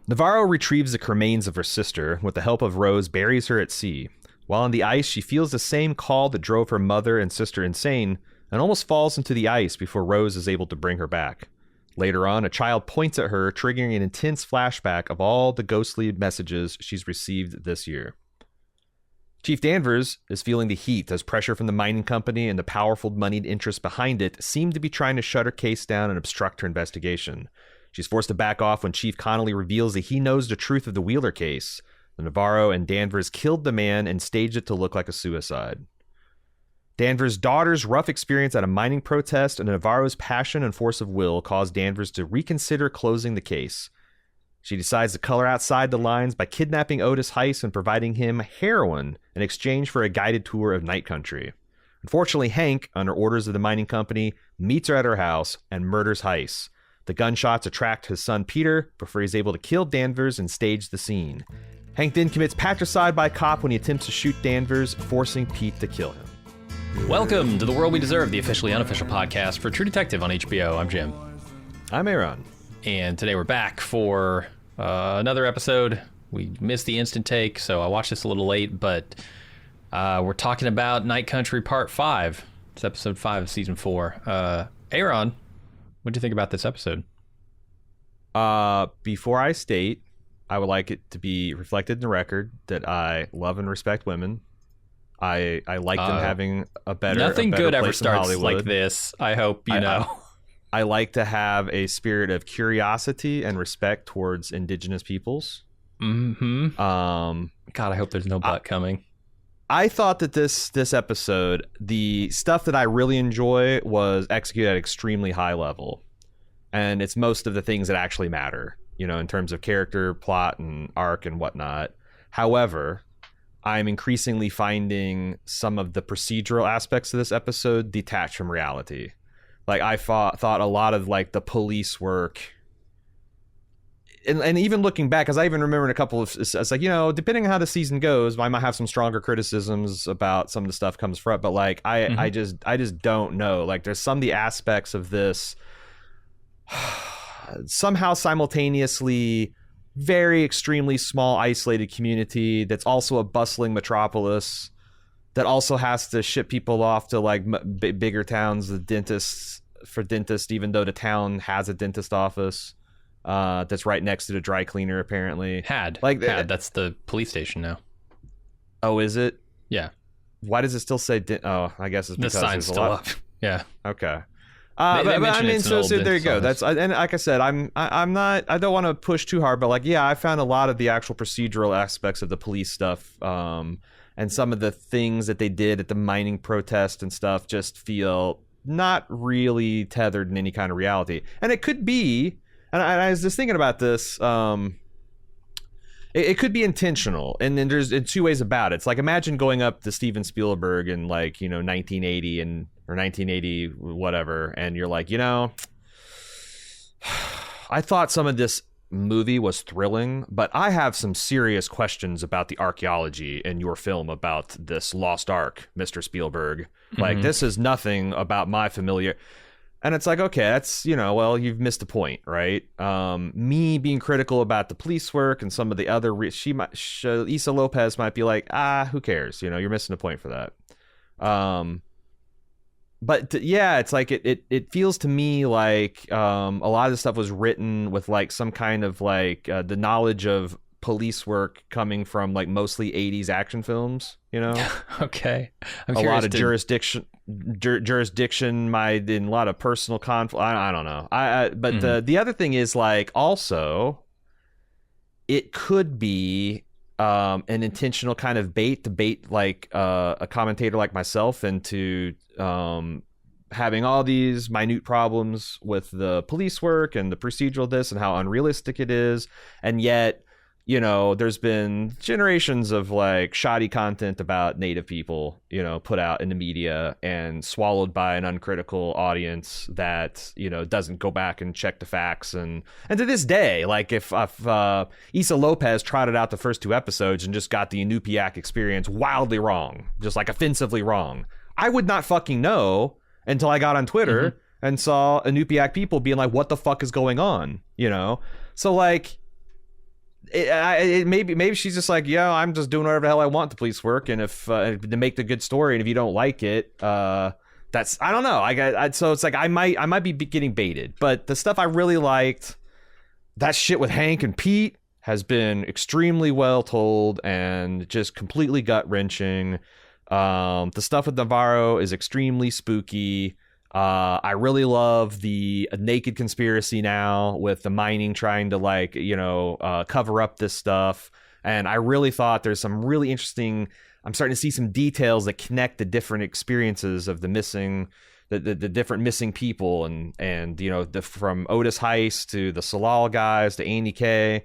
Navarro retrieves the cremains of her sister. With the help of Rose, buries her at sea. While on the ice, she feels the same call that drove her mother and sister insane and almost falls into the ice before Rose is able to bring her back. Later on, a child points at her, triggering an intense flashback of all the ghostly messages she's received this year. Chief Danvers is feeling the heat as pressure from the mining company and the powerful moneyed interests behind it seem to be trying to shut her case down and obstruct her investigation. She's forced to back off when Chief Connolly reveals that he knows the truth of the Wheeler case. The Navarro and Danvers killed the man and staged it to look like a suicide. Danvers' daughter's rough experience at a mining protest and Navarro's passion and force of will caused Danvers to reconsider closing the case. She decides to color outside the lines by kidnapping Otis Heiss and providing him heroin in exchange for a guided tour of night country. Unfortunately, Hank, under orders of the mining company, meets her at her house and murders Heiss. The gunshots attract his son Peter before he's able to kill Danvers and stage the scene. Hank then commits patricide by a cop when he attempts to shoot Danvers, forcing Pete to kill him. Welcome to The World We Deserve, the officially unofficial podcast for True Detective on HBO. I'm Jim. I'm A.Ron. And today we're back for another episode. We missed the instant take, so I watched this a little late, but we're talking about Night Country Part 5. It's episode 5 of season 4. A.Ron, what do you think about this episode? Before I state, I would like it to be reflected in the record that I love and respect women. I like them having a better Nothing good ever starts Hollywood. like this, I hope you know. I like to have a spirit of curiosity and respect towards indigenous peoples. Mm-hmm. God, I hope there's no butt coming. I thought that this episode, the stuff that I really enjoy was executed at extremely high level. And it's most of the things that actually matter, you know, in terms of character, plot, and arc and whatnot. However, I'm increasingly finding some of the procedural aspects of this episode detached from reality. Like, I thought a lot of, like, the police work, and even looking back, because I even remember in a couple of, it's like, you know, depending on how the season goes, I might have some stronger criticisms about some of the stuff comes from, but, like, I just don't know. Like, there's some of the aspects of this somehow simultaneously very extremely small, isolated community that's also a bustling metropolis that also has to ship people off to, like, bigger towns, the dentists, even though the town has a dentist office that's right next to the dry cleaner, apparently. That's the police station now. Oh, is it? Yeah. Why does it still say I guess it's because the sign's still up. Yeah. Okay. They mention so there you go. That's, and like I said, I don't want to push too hard, but, like, yeah, I found a lot of the actual procedural aspects of the police stuff, and some of the things that they did at the mining protest and stuff just feel not really tethered in any kind of reality. And it could be, and I was just thinking about this, it could be intentional, and then there's two ways about it. It's like, imagine going up to Steven Spielberg in, like, you know, 1980 or 1980 whatever, and you're like, you know, I thought some of this movie was thrilling, but I have some serious questions about the archaeology in your film about this lost ark, Mr. Spielberg. Like, this is nothing about my familiar. And it's like, okay, that's, you know, well, you've missed the point, right? Me being critical about the police work and some of the other, Issa Lopez might be like, who cares? You know, you're missing the point for that. But yeah, it's like it feels to me like a lot of the stuff was written with, like, some kind of, like, the knowledge of police work coming from, like, mostly 80s action films, you know? Okay. I'm a lot of jurisdiction in a lot of personal conflict. I don't know. But the other thing is, like, also it could be an intentional kind of bait to bait, like, a commentator like myself into having all these minute problems with the police work and the procedural this and how unrealistic it is. And yet, you know, there's been generations of, like, shoddy content about Native people, you know, put out in the media and swallowed by an uncritical audience that, you know, doesn't go back and check the facts. And to this day, like, if Issa Lopez trotted out the first 2 episodes and just got the Inupiaq experience wildly wrong, just, like, offensively wrong, I would not fucking know until I got on Twitter and saw Inupiaq people being like, what the fuck is going on? You know? So, like, maybe she's just like, yeah, I'm just doing whatever the hell I want. The police work, and if to make the good story, and if you don't like it, that's I don't know. So it's like I might be getting baited, but the stuff I really liked, that shit with Hank and Pete has been extremely well told and just completely gut wrenching. The stuff with Navarro is extremely spooky. I really love the naked conspiracy now with the mining trying to cover up this stuff. And I really thought there's some really interesting, I'm starting to see some details that connect the different experiences of the different missing people and from Otis Heist to the Salal guys to Andy K.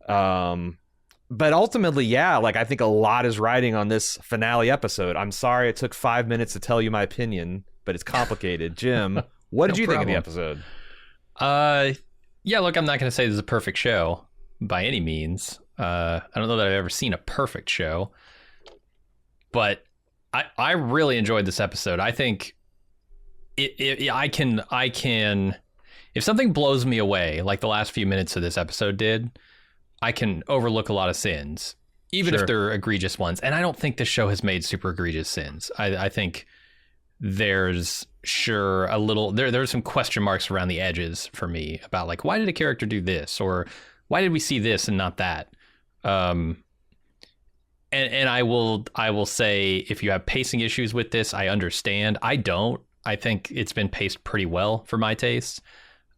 But ultimately, yeah, I think a lot is riding on this finale episode. I'm sorry it took 5 minutes to tell you my opinion, but it's complicated. Jim, what did you think of the episode? Yeah, look, I'm not going to say this is a perfect show by any means. I don't know that I've ever seen a perfect show, but I really enjoyed this episode. I think I can, if something blows me away, like the last few minutes of this episode did, I can overlook a lot of sins, even if they're egregious ones. And I don't think this show has made super egregious sins. I think there's a little, there's some question marks around the edges for me about why did a character do this? Or why did we see this and not that? And I will say, if you have pacing issues with this, I understand. I don't. I think it's been paced pretty well for my taste.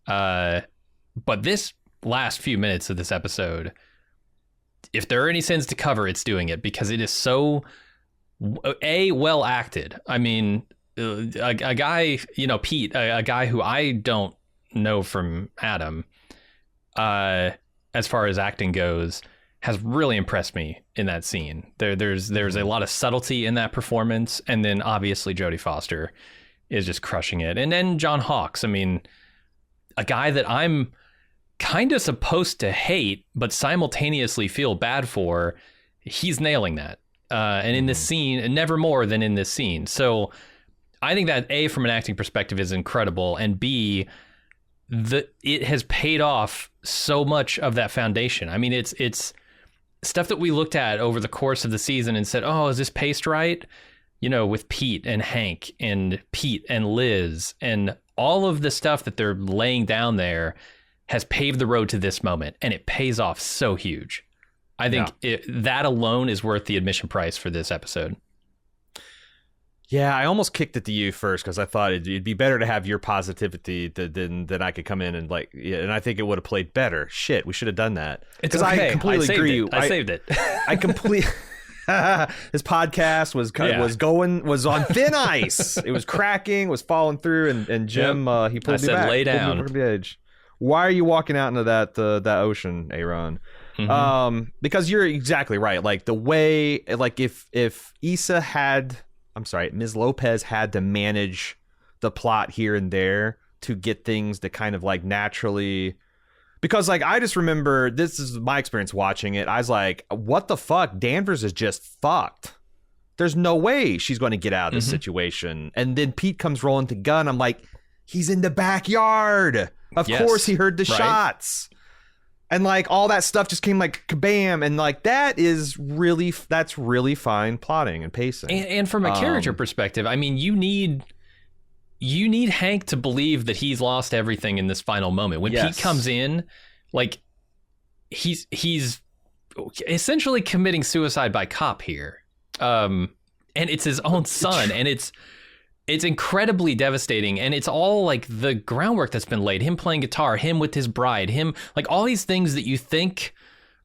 But this last few minutes of this episode, if there are any sins to cover, it's doing it because it is so well acted. I mean, a guy, Pete, a guy who I don't know from Adam, as far as acting goes, has really impressed me in that scene. There's a lot of subtlety in that performance, and then obviously Jodie Foster is just crushing it, and then John Hawkes. I mean, a guy that I'm kind of supposed to hate, but simultaneously feel bad for. He's nailing that, and in this scene, and never more than in this scene. So I think that A, from an acting perspective, is incredible, and B, it has paid off so much of that foundation. I mean, it's stuff that we looked at over the course of the season and said, oh, is this paced right? With Pete and Hank and Pete and Liz and all of the stuff that they're laying down there has paved the road to this moment, and it pays off so huge. I think that alone is worth the admission price for this episode. Yeah, I almost kicked it to you first because I thought it'd be better to have your positivity than I could come in and and I think it would have played better. Shit, we should have done that. It's okay. I completely agree. I saved it. I completely. This podcast was on thin ice. It was cracking, was falling through, and Jim he pulled me back. Lay down. Pulled me from the edge. Why are you walking out into that ocean, A.Ron? Mm-hmm. Because you're exactly right. The way, if Issa had, Ms. Lopez had to manage the plot here and there to get things to kind of naturally, because I just remember, this is my experience watching it. I was like, what the fuck? Danvers is just fucked. There's no way she's going to get out of this situation. And then Pete comes rolling to gun. I'm like, he's in the backyard. Of course he heard the shots. And all that stuff just came kabam. And that's really fine plotting and pacing. And from a character perspective, I mean, you need Hank to believe that he's lost everything in this final moment. When Pete comes in, he's essentially committing suicide by cop here. And it's his own son, and it's incredibly devastating, and it's all the groundwork that's been laid. Him playing guitar, him with his bride, him all these things that you think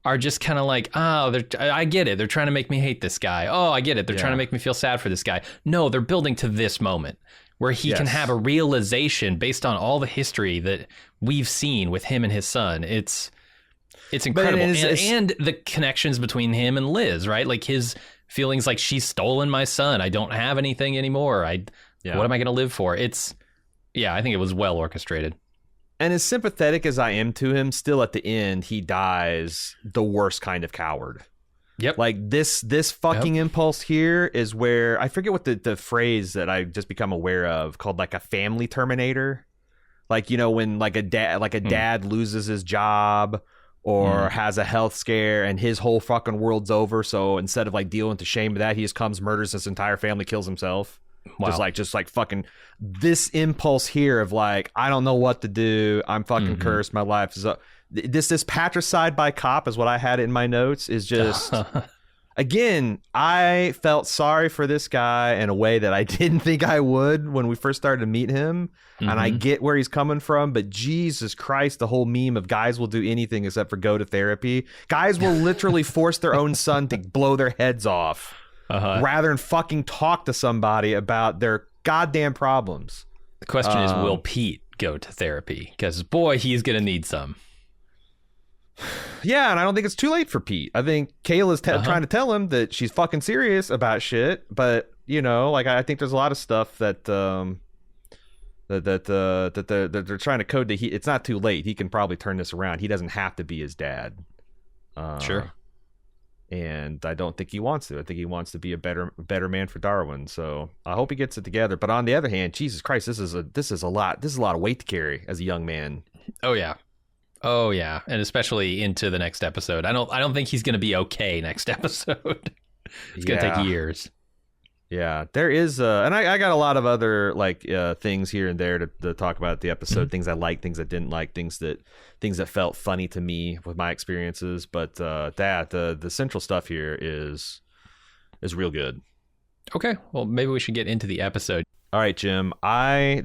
are just kind of I get it. They're trying to make me hate this guy. Oh, I get it. They're trying to make me feel sad for this guy. No, they're building to this moment where he can have a realization based on all the history that we've seen with him and his son. It's incredible. And the connections between him and Liz, right? His feelings she's stolen my son. I don't have anything anymore. What am I going to live for? I think it was well orchestrated. And as sympathetic as I am to him, still at the end, he dies the worst kind of coward. Yep. This fucking impulse here is where, I forget what the phrase that I just become aware of called a family terminator. When a dad loses his job, or has a health scare and his whole fucking world's over. So instead of like dealing with the shame of that, he just comes, murders his entire family, kills himself. Wow. Just like fucking this impulse here of like, I don't know what to do. I'm fucking cursed. My life is up. This patricide by cop is what I had in my notes is just, again, I felt sorry for this guy in a way that I didn't think I would when we first started to meet him. And I get where he's coming from, but Jesus Christ, the whole meme of guys will do anything except for go to therapy. Guys will literally force their own son to blow their heads off rather than fucking talk to somebody about their goddamn problems. The question is, will Pete go to therapy? Because, boy, he's going to need some. Yeah, and I don't think it's too late for Pete. I think Kayla's trying to tell him that she's fucking serious about shit, but, you know, like, I think there's a lot of stuff that that they're trying to code that it's not too late. He can probably turn this around. He doesn't have to be his dad. Sure. And I don't think he wants to. I think he wants to be a better man for Darwin. So I hope he gets it together. But on the other hand, Jesus Christ, this is a lot of weight to carry as a young man. Oh yeah, and especially into the next episode. I don't think he's going to be okay next episode. It's going to take years. Yeah, there is, and I got a lot of other like things here and there to talk about the episode. Things I liked, things I didn't like, things that felt funny to me with my experiences. But the central stuff here is real good. Okay, well maybe we should get into the episode. All right, Jim. That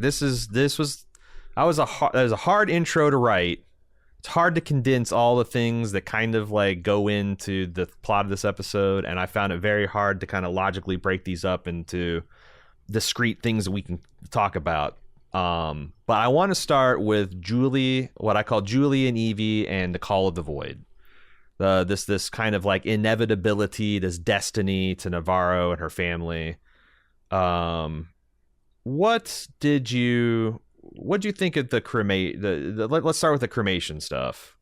was a hard intro to write. It's hard to condense all the things that kind of like go into the plot of this episode, and I found it very hard to kind of logically break these up into discrete things that we can talk about. But I want to start with Julie, what I call Julie and Evie, and the Call of the Void. This kind of like inevitability, this destiny to Navarro and her family. What did you think of the let's start with the cremation stuff.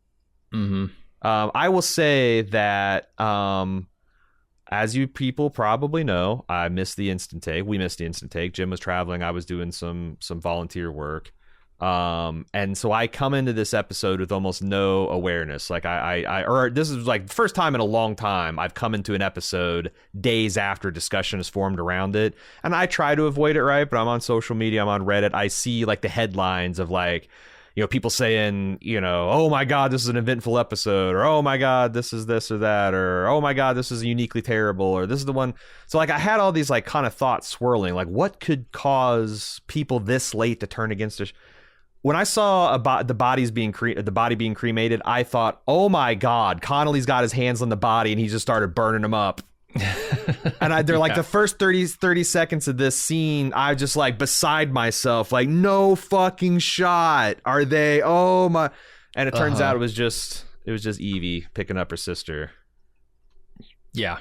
I will say that as you people probably know, I missed the instant take. We missed the instant take. Jim was traveling. I was doing some volunteer work. And so I come into this episode with almost no awareness. Like or this is like the first time in a long time I've come into an episode days after discussion is formed around it. And I try to avoid it, right? But I'm on social media, I'm on Reddit. I see like the headlines of like, you know, people saying, you know, oh my God, this is an eventful episode, or oh my God, this is this or that, or oh my God, this is uniquely terrible, or this is the one. So like I had all these like kind of thoughts swirling, like what could cause people this late to turn against us? When I saw the body being cremated, I thought, "Oh my God, Connolly's got his hands on the body and he just started burning them up." And they're like the first 30 seconds of this scene, I just like beside myself, like no fucking shot. Are they? Oh my! And it turns out it was just Evie picking up her sister. Yeah,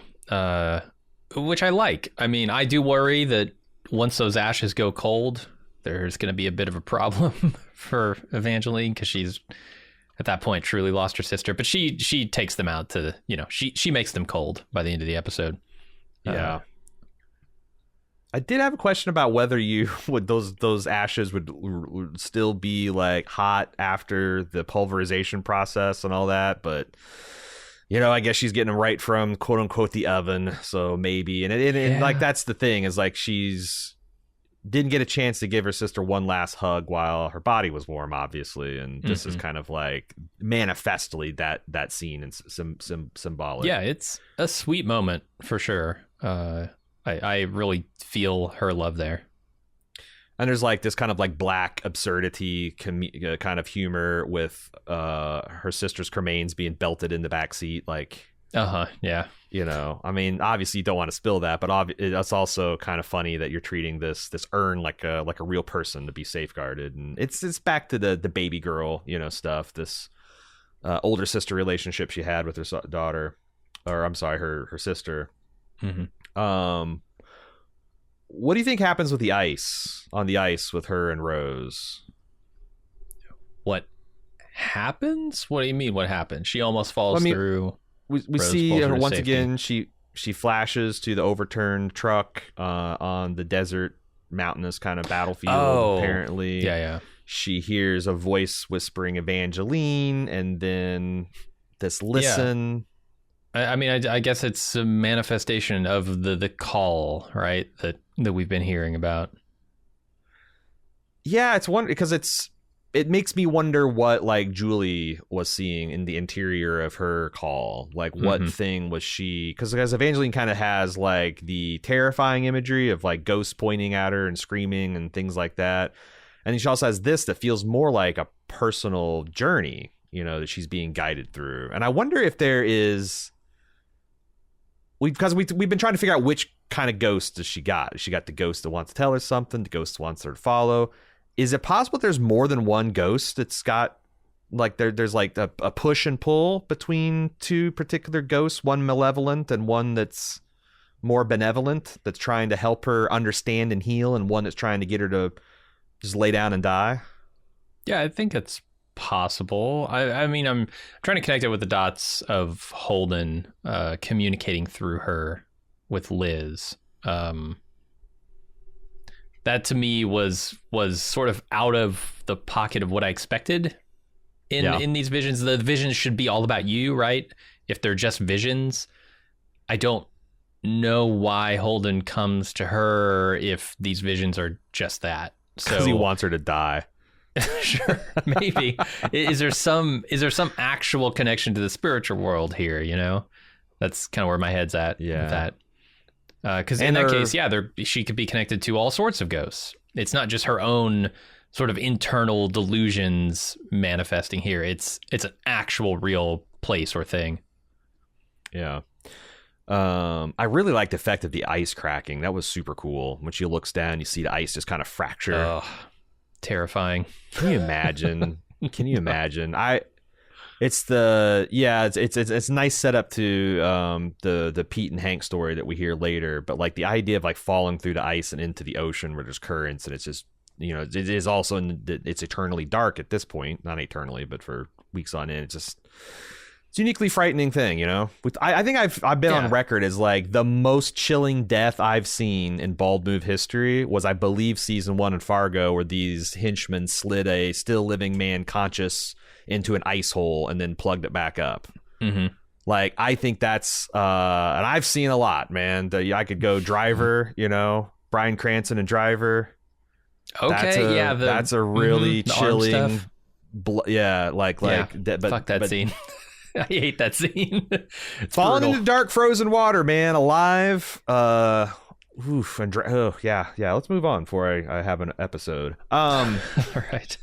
which I like. I mean, I do worry that once those ashes go cold, there's going to be a bit of a problem for Evangeline, because she's at that point truly lost her sister. But she takes them out to, you know, she makes them cold by the end of the episode. Yeah. I did have a question about whether those ashes would still be like hot after the pulverization process and all that, but you know, I guess she's getting them right from quote unquote the oven, so maybe. And like that's the thing, is like she's didn't get a chance to give her sister one last hug while her body was warm, obviously, and this is kind of like manifestly that scene and some symbolic. Yeah, it's a sweet moment for sure. I really feel her love there. And there's like this kind of like black absurdity kind of humor with her sister's cremains being belted in the backseat, like yeah. You know, I mean, obviously you don't want to spill that, but it's also kind of funny that you're treating this urn like a real person to be safeguarded, and it's back to the baby girl, you know, stuff. This older sister relationship she had with her daughter, or I'm sorry, her sister. What do you think happens with the ice with her and Rose? What happens? What do you mean? What happened? She almost falls through. We see her once again. She flashes to the overturned truck on the desert, mountainous kind of battlefield. Apparently, yeah. She hears a voice whispering Evangeline, and then this listen. I mean, I guess it's a manifestation of the call, right? That we've been hearing about. Yeah, it's one because it makes me wonder what like Julie was seeing in the interior of her call. Like what thing was she, because Evangeline kind of has like the terrifying imagery of like ghosts pointing at her and screaming and things like that. And she also has this that feels more like a personal journey, you know, that she's being guided through. And I wonder if there is, because we've been trying to figure out which kind of ghost does she got. She got the ghost that wants to tell her something, the ghost that wants her to follow. Is it possible there's more than one ghost that's got like there's like a push and pull between two particular ghosts, one malevolent and one that's more benevolent, that's trying to help her understand and heal, and one that's trying to get her to just lay down and die? Yeah, I think it's possible. I mean, I'm trying to connect it with the dots of Holden communicating through her with Liz. That to me was sort of out of the pocket of what I expected in these visions. The visions should be all about you, right? If they're just visions, I don't know why Holden comes to her if these visions are just that. Because he wants her to die. Sure, maybe. Is there some actual connection to the spiritual world here? You know, that's kind of where my head's at. Yeah. With that. Because in that case, she could be connected to all sorts of ghosts. It's not just her own sort of internal delusions manifesting here. It's an actual real place or thing. Yeah. I really liked the effect of the ice cracking. That was super cool. When she looks down, you see the ice just kind of fracture. Oh, terrifying. Can you imagine? Can you imagine? It's a nice setup to the Pete and Hank story that we hear later, but like the idea of like falling through the ice and into the ocean where there's currents, and it's just, you know, it is also it's eternally dark at this point, not eternally, but for weeks on end. It's a uniquely frightening thing, you know. I think I've been on record as like the most chilling death I've seen in Bald Move history was, I believe, season 1 in Fargo, where these henchmen slid a still living man conscious into an ice hole and then plugged it back up. Mm-hmm. Like, I think that's and I've seen a lot, man. I could go Driver, you know, Bryan Cranston and Driver. Okay, that's a really chilling. Fuck that scene. I hate that scene. It's falling brutal. into dark frozen water, man. Alive. Let's move on before I have an episode. All right.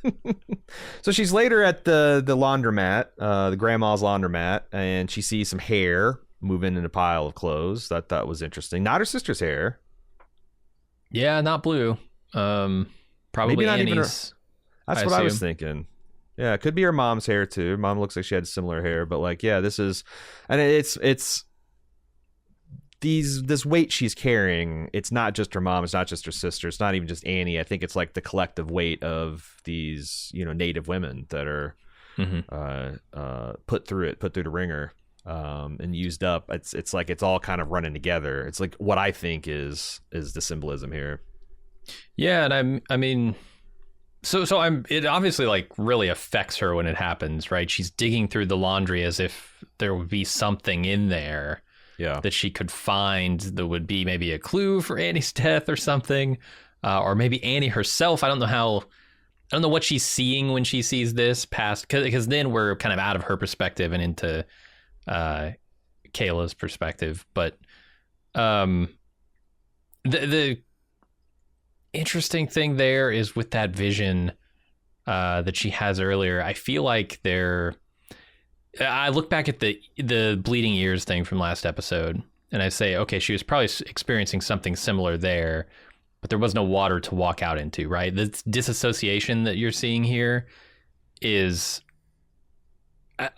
So she's later at the laundromat, the grandma's laundromat, and she sees some hair moving in a pile of clothes. That was interesting. Not her sister's hair. Yeah, not blue. Probably maybe not Annie's. Even her. That's what I was thinking. Yeah, it could be her mom's hair too. Mom looks like she had similar hair, but like, yeah, this is, and it's this weight she's carrying. It's not just her mom. It's not just her sister. It's not even just Annie. I think it's like the collective weight of these, you know, Native women that are put through the ringer and used up. It's like it's all kind of running together. It's like what I think is the symbolism here. Yeah, and I mean. So it obviously like really affects her when it happens, right? She's digging through the laundry as if there would be something in there that she could find that would be maybe a clue for Annie's death or something, or maybe Annie herself. I don't know what she's seeing when she sees this past, because then we're kind of out of her perspective and into Kayla's perspective. But the interesting thing there is with that vision that she has earlier. I feel like I look back at the bleeding ears thing from last episode, and I say, okay, she was probably experiencing something similar there, but there was no water to walk out into, right? The disassociation that you're seeing here is,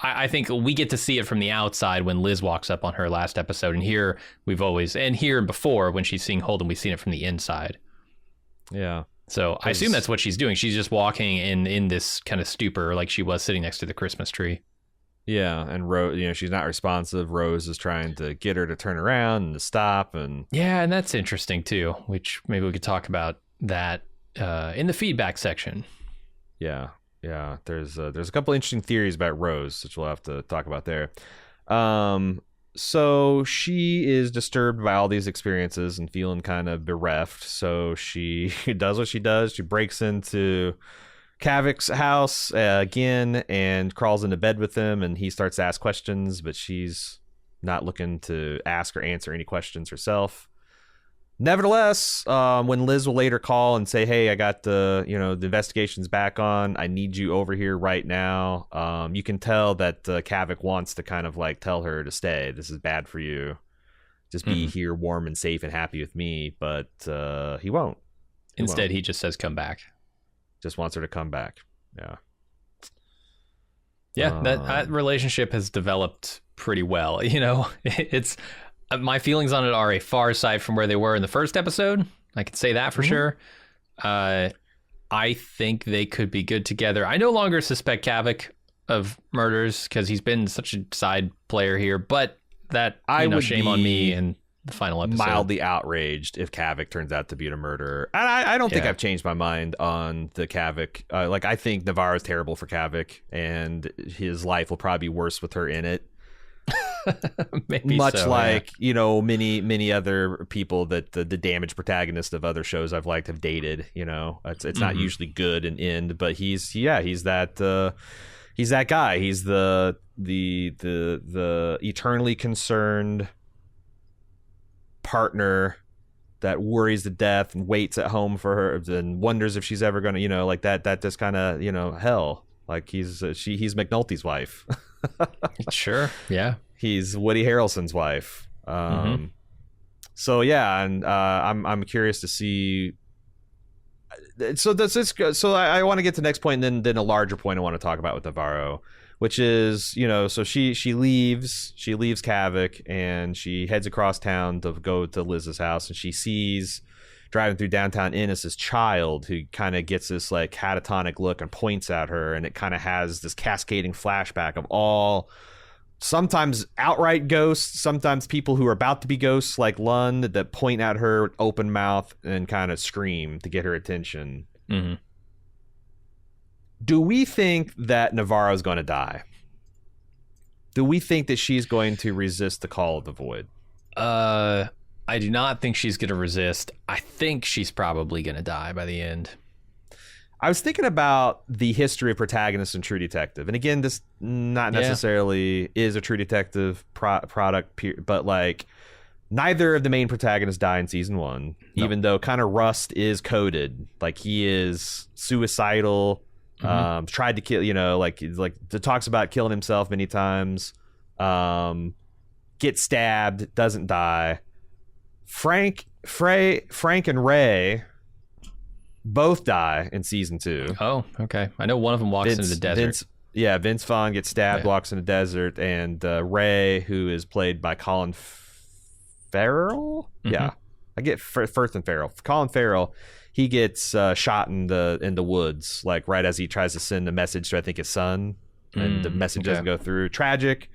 I think we get to see it from the outside when Liz walks up on her last episode, and here and before when she's seeing Holden, we've seen it from the inside. Yeah. So I assume that's what she's doing. She's just walking in this kind of stupor, like she was sitting next to the Christmas tree. Yeah, and Rose, you know, she's not responsive. Rose is trying to get her to turn around and to stop, and and that's interesting too. Which maybe we could talk about that in the feedback section. Yeah, Yeah, there's a couple interesting theories about Rose, which we'll have to talk about there. So she is disturbed by all these experiences and feeling kind of bereft. So she does what she does. She breaks into Kavak's house again and crawls into bed with him, and he starts to ask questions, but she's not looking to ask or answer any questions herself. Nevertheless, when Liz will later call and say, "Hey, I got the investigation's back on. I need you over here right now." You can tell that Kavak wants to kind of like tell her to stay. This is bad for you. Just be here, warm and safe and happy with me. But he won't. Instead, he just says, "Come back." Just wants her to come back. Yeah. Yeah, that relationship has developed pretty well. It's my feelings on it are a far side from where they were in the first episode. I can say that for sure. I think they could be good together. I no longer suspect Kavak of murders because he's been such a side player here, but that shame on me in the final episode. Mildly outraged if Kavak turns out to be a murderer. And I don't think I've changed my mind on the Kavak. I think Navarro's terrible for Kavak, and his life will probably be worse with her in it. Maybe much so, like many other people that the damaged protagonist of other shows I've liked have dated. It's not usually good and end, but he's that guy. He's the eternally concerned partner that worries to death and waits at home for her and wonders if she's ever gonna like that just kind of hell. Like he's McNulty's wife. Sure, yeah. He's Woody Harrelson's wife. So yeah, and I'm curious to see. So does this go? So I want to get to the next point, and then a larger point I want to talk about with Navarro, which is so she leaves Kavak and she heads across town to go to Liz's house, and she sees driving through downtown Ennis's child, who kind of gets this like catatonic look and points at her, and it kind of has this cascading flashback of all. Sometimes outright ghosts, sometimes people who are about to be ghosts like Lund that point at her with open mouth and kind of scream to get her attention. Mm-hmm. Do we think that Navarro's going to die? Do we think that she's going to resist the call of the void? I do not think she's going to resist. I think she's probably going to die by the end. I was thinking about the history of protagonists in True Detective. And again, this not necessarily is a True Detective product, but like neither of the main protagonists die in season 1, even though kind of Rust is coded. Like he is suicidal, tried to kill, like it talks about killing himself many times, gets stabbed, doesn't die. Frank and Ray both die in season 2. Oh, okay. I know one of them walks into the desert. Vince Vaughn gets stabbed, walks in the desert, and Ray, who is played by Colin Farrell. Yeah, I get Firth and Farrell. Colin Farrell, he gets shot in the woods, like right as he tries to send a message to I think his son, and the message doesn't go through. Tragic.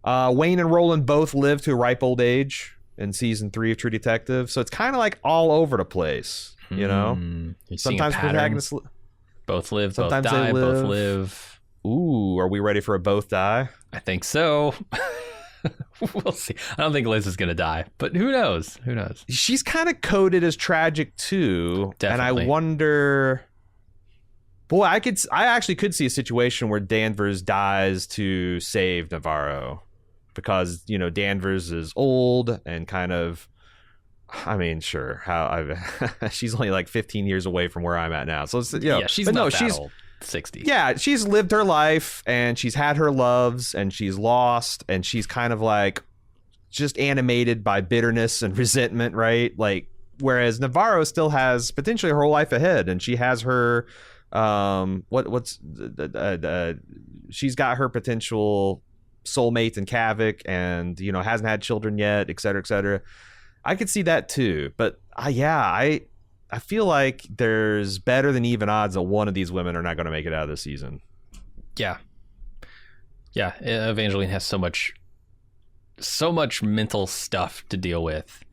Wayne and Roland both live to a ripe old age in season 3 of True Detective, so it's kind of like all over the place. Sometimes protagonists both live, sometimes both die, they live. both live. Ooh, are we ready for a both die? I think so. We'll see. I don't think Liz is going to die, but who knows? Who knows? She's kind of coded as tragic too. Definitely. And I wonder, boy, I actually could see a situation where Danvers dies to save Navarro, because Danvers is old and kind of, I mean, sure, she's only like 15 years away from where I'm at now. So, she's not that old. 60. Yeah, she's lived her life and she's had her loves and she's lost, and she's kind of like just animated by bitterness and resentment, right? Like, whereas Navarro still has potentially her whole life ahead, and she has her she's got her potential soulmate in Kavak, and hasn't had children yet, et cetera, et cetera. I could see that too, but I feel like there's better than even odds that one of these women are not going to make it out of this season. Yeah. Evangeline has so much mental stuff to deal with.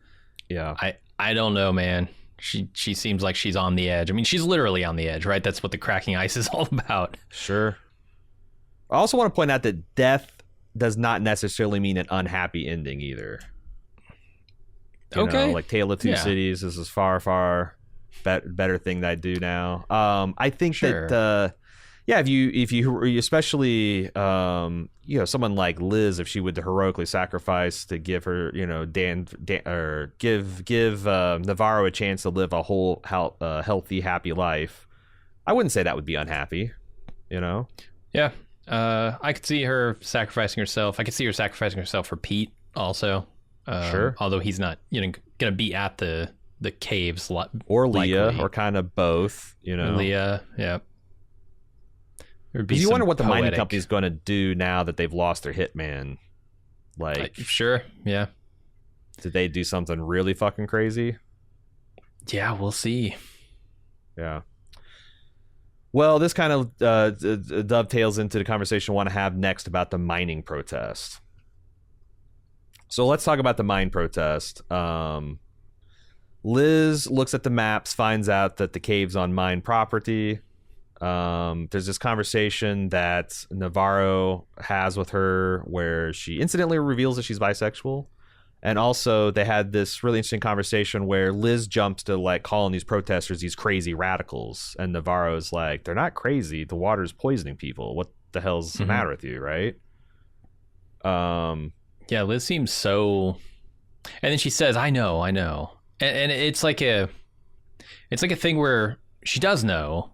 Yeah. I don't know, man. She seems like she's on the edge. I mean, she's literally on the edge, right? That's what the cracking ice is all about. Sure. I also want to point out that death does not necessarily mean an unhappy ending either. You know, like Tale of Two Cities. This is far better thing that I do now. I think that if you especially someone like Liz, if she would heroically sacrifice to give her give Navarro a chance to live a whole healthy, happy life, I wouldn't say that would be unhappy. Yeah. I could see her sacrificing herself. I could see her sacrificing herself for Pete also. Sure. Although he's not, gonna be at the caves or Leah, likely. Or kind of both. Leah, yeah. Because you wonder what the mining company's going to do now that they've lost their hitman. Sure, yeah. Did they do something really fucking crazy? Yeah, we'll see. Yeah. Well, this kind of dovetails into the conversation I want to have next about the mining protest. So let's talk about the mine protest. Liz looks at the maps, finds out that the cave's on mine property. There's this conversation that Navarro has with her where she incidentally reveals that she's bisexual. And also they had this really interesting conversation where Liz jumps to calling these protesters these crazy radicals. And Navarro's like, they're not crazy. The water's poisoning people. What the hell's the matter with you, right? Yeah, Liz seems so... And then she says, I know. And it's like a thing where she does know,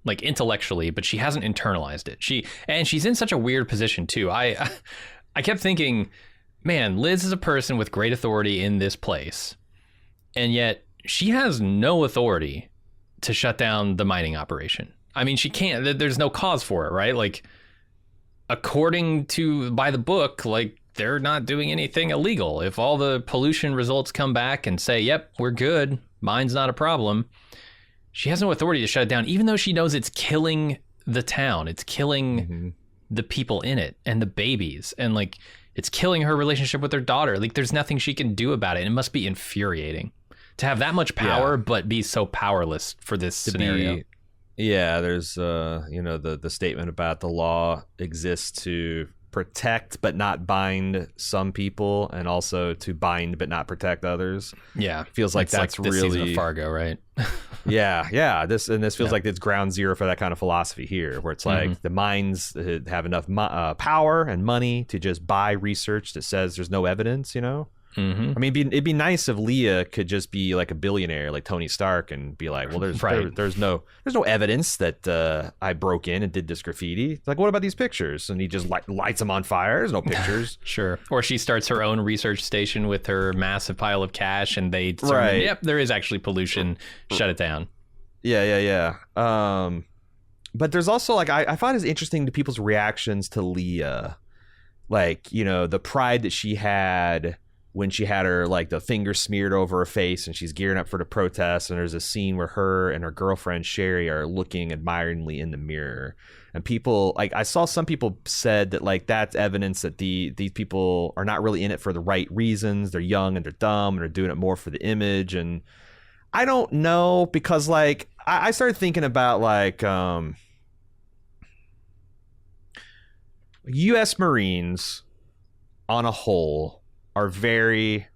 intellectually, but she hasn't internalized it. She's in such a weird position too. I kept thinking, man, Liz is a person with great authority in this place, and yet she has no authority to shut down the mining operation. I mean, she can't. There's no cause for it, right? According to by the book, they're not doing anything illegal. If all the pollution results come back and say, yep, we're good, mine's not a problem, she has no authority to shut it down, even though she knows it's killing the town. It's killing the people in it and the babies. And it's killing her relationship with her daughter. There's nothing she can do about it. And it must be infuriating to have that much power, but be so powerless for this scenario. There's, the statement about the law exists to protect but not bind some people, and also to bind but not protect others. Yeah, feels like that's this really season of Fargo, right? yeah. This feels like it's ground zero for that kind of philosophy here, where it's the mines have enough power and money to just buy research that says there's no evidence. I mean, it'd be nice if Leah could just be like a billionaire, like Tony Stark, and be like, well, there's no evidence that I broke in and did this graffiti. It's like, what about these pictures? And he just lights them on fire. There's no pictures. Sure. Or she starts her own research station with her massive pile of cash, and they determine, yep, there is actually pollution. Shut it down. Yeah. But there's also I find it interesting to people's reactions to Leah, the pride that she had when she had her the finger smeared over her face and she's gearing up for the protest, and there's a scene where her and her girlfriend Sherry are looking admiringly in the mirror, and people I saw some people said that that's evidence that these people are not really in it for the right reasons. They're young and they're dumb and they're doing it more for the image. And I don't know, because I started thinking about U.S. Marines on a whole are very,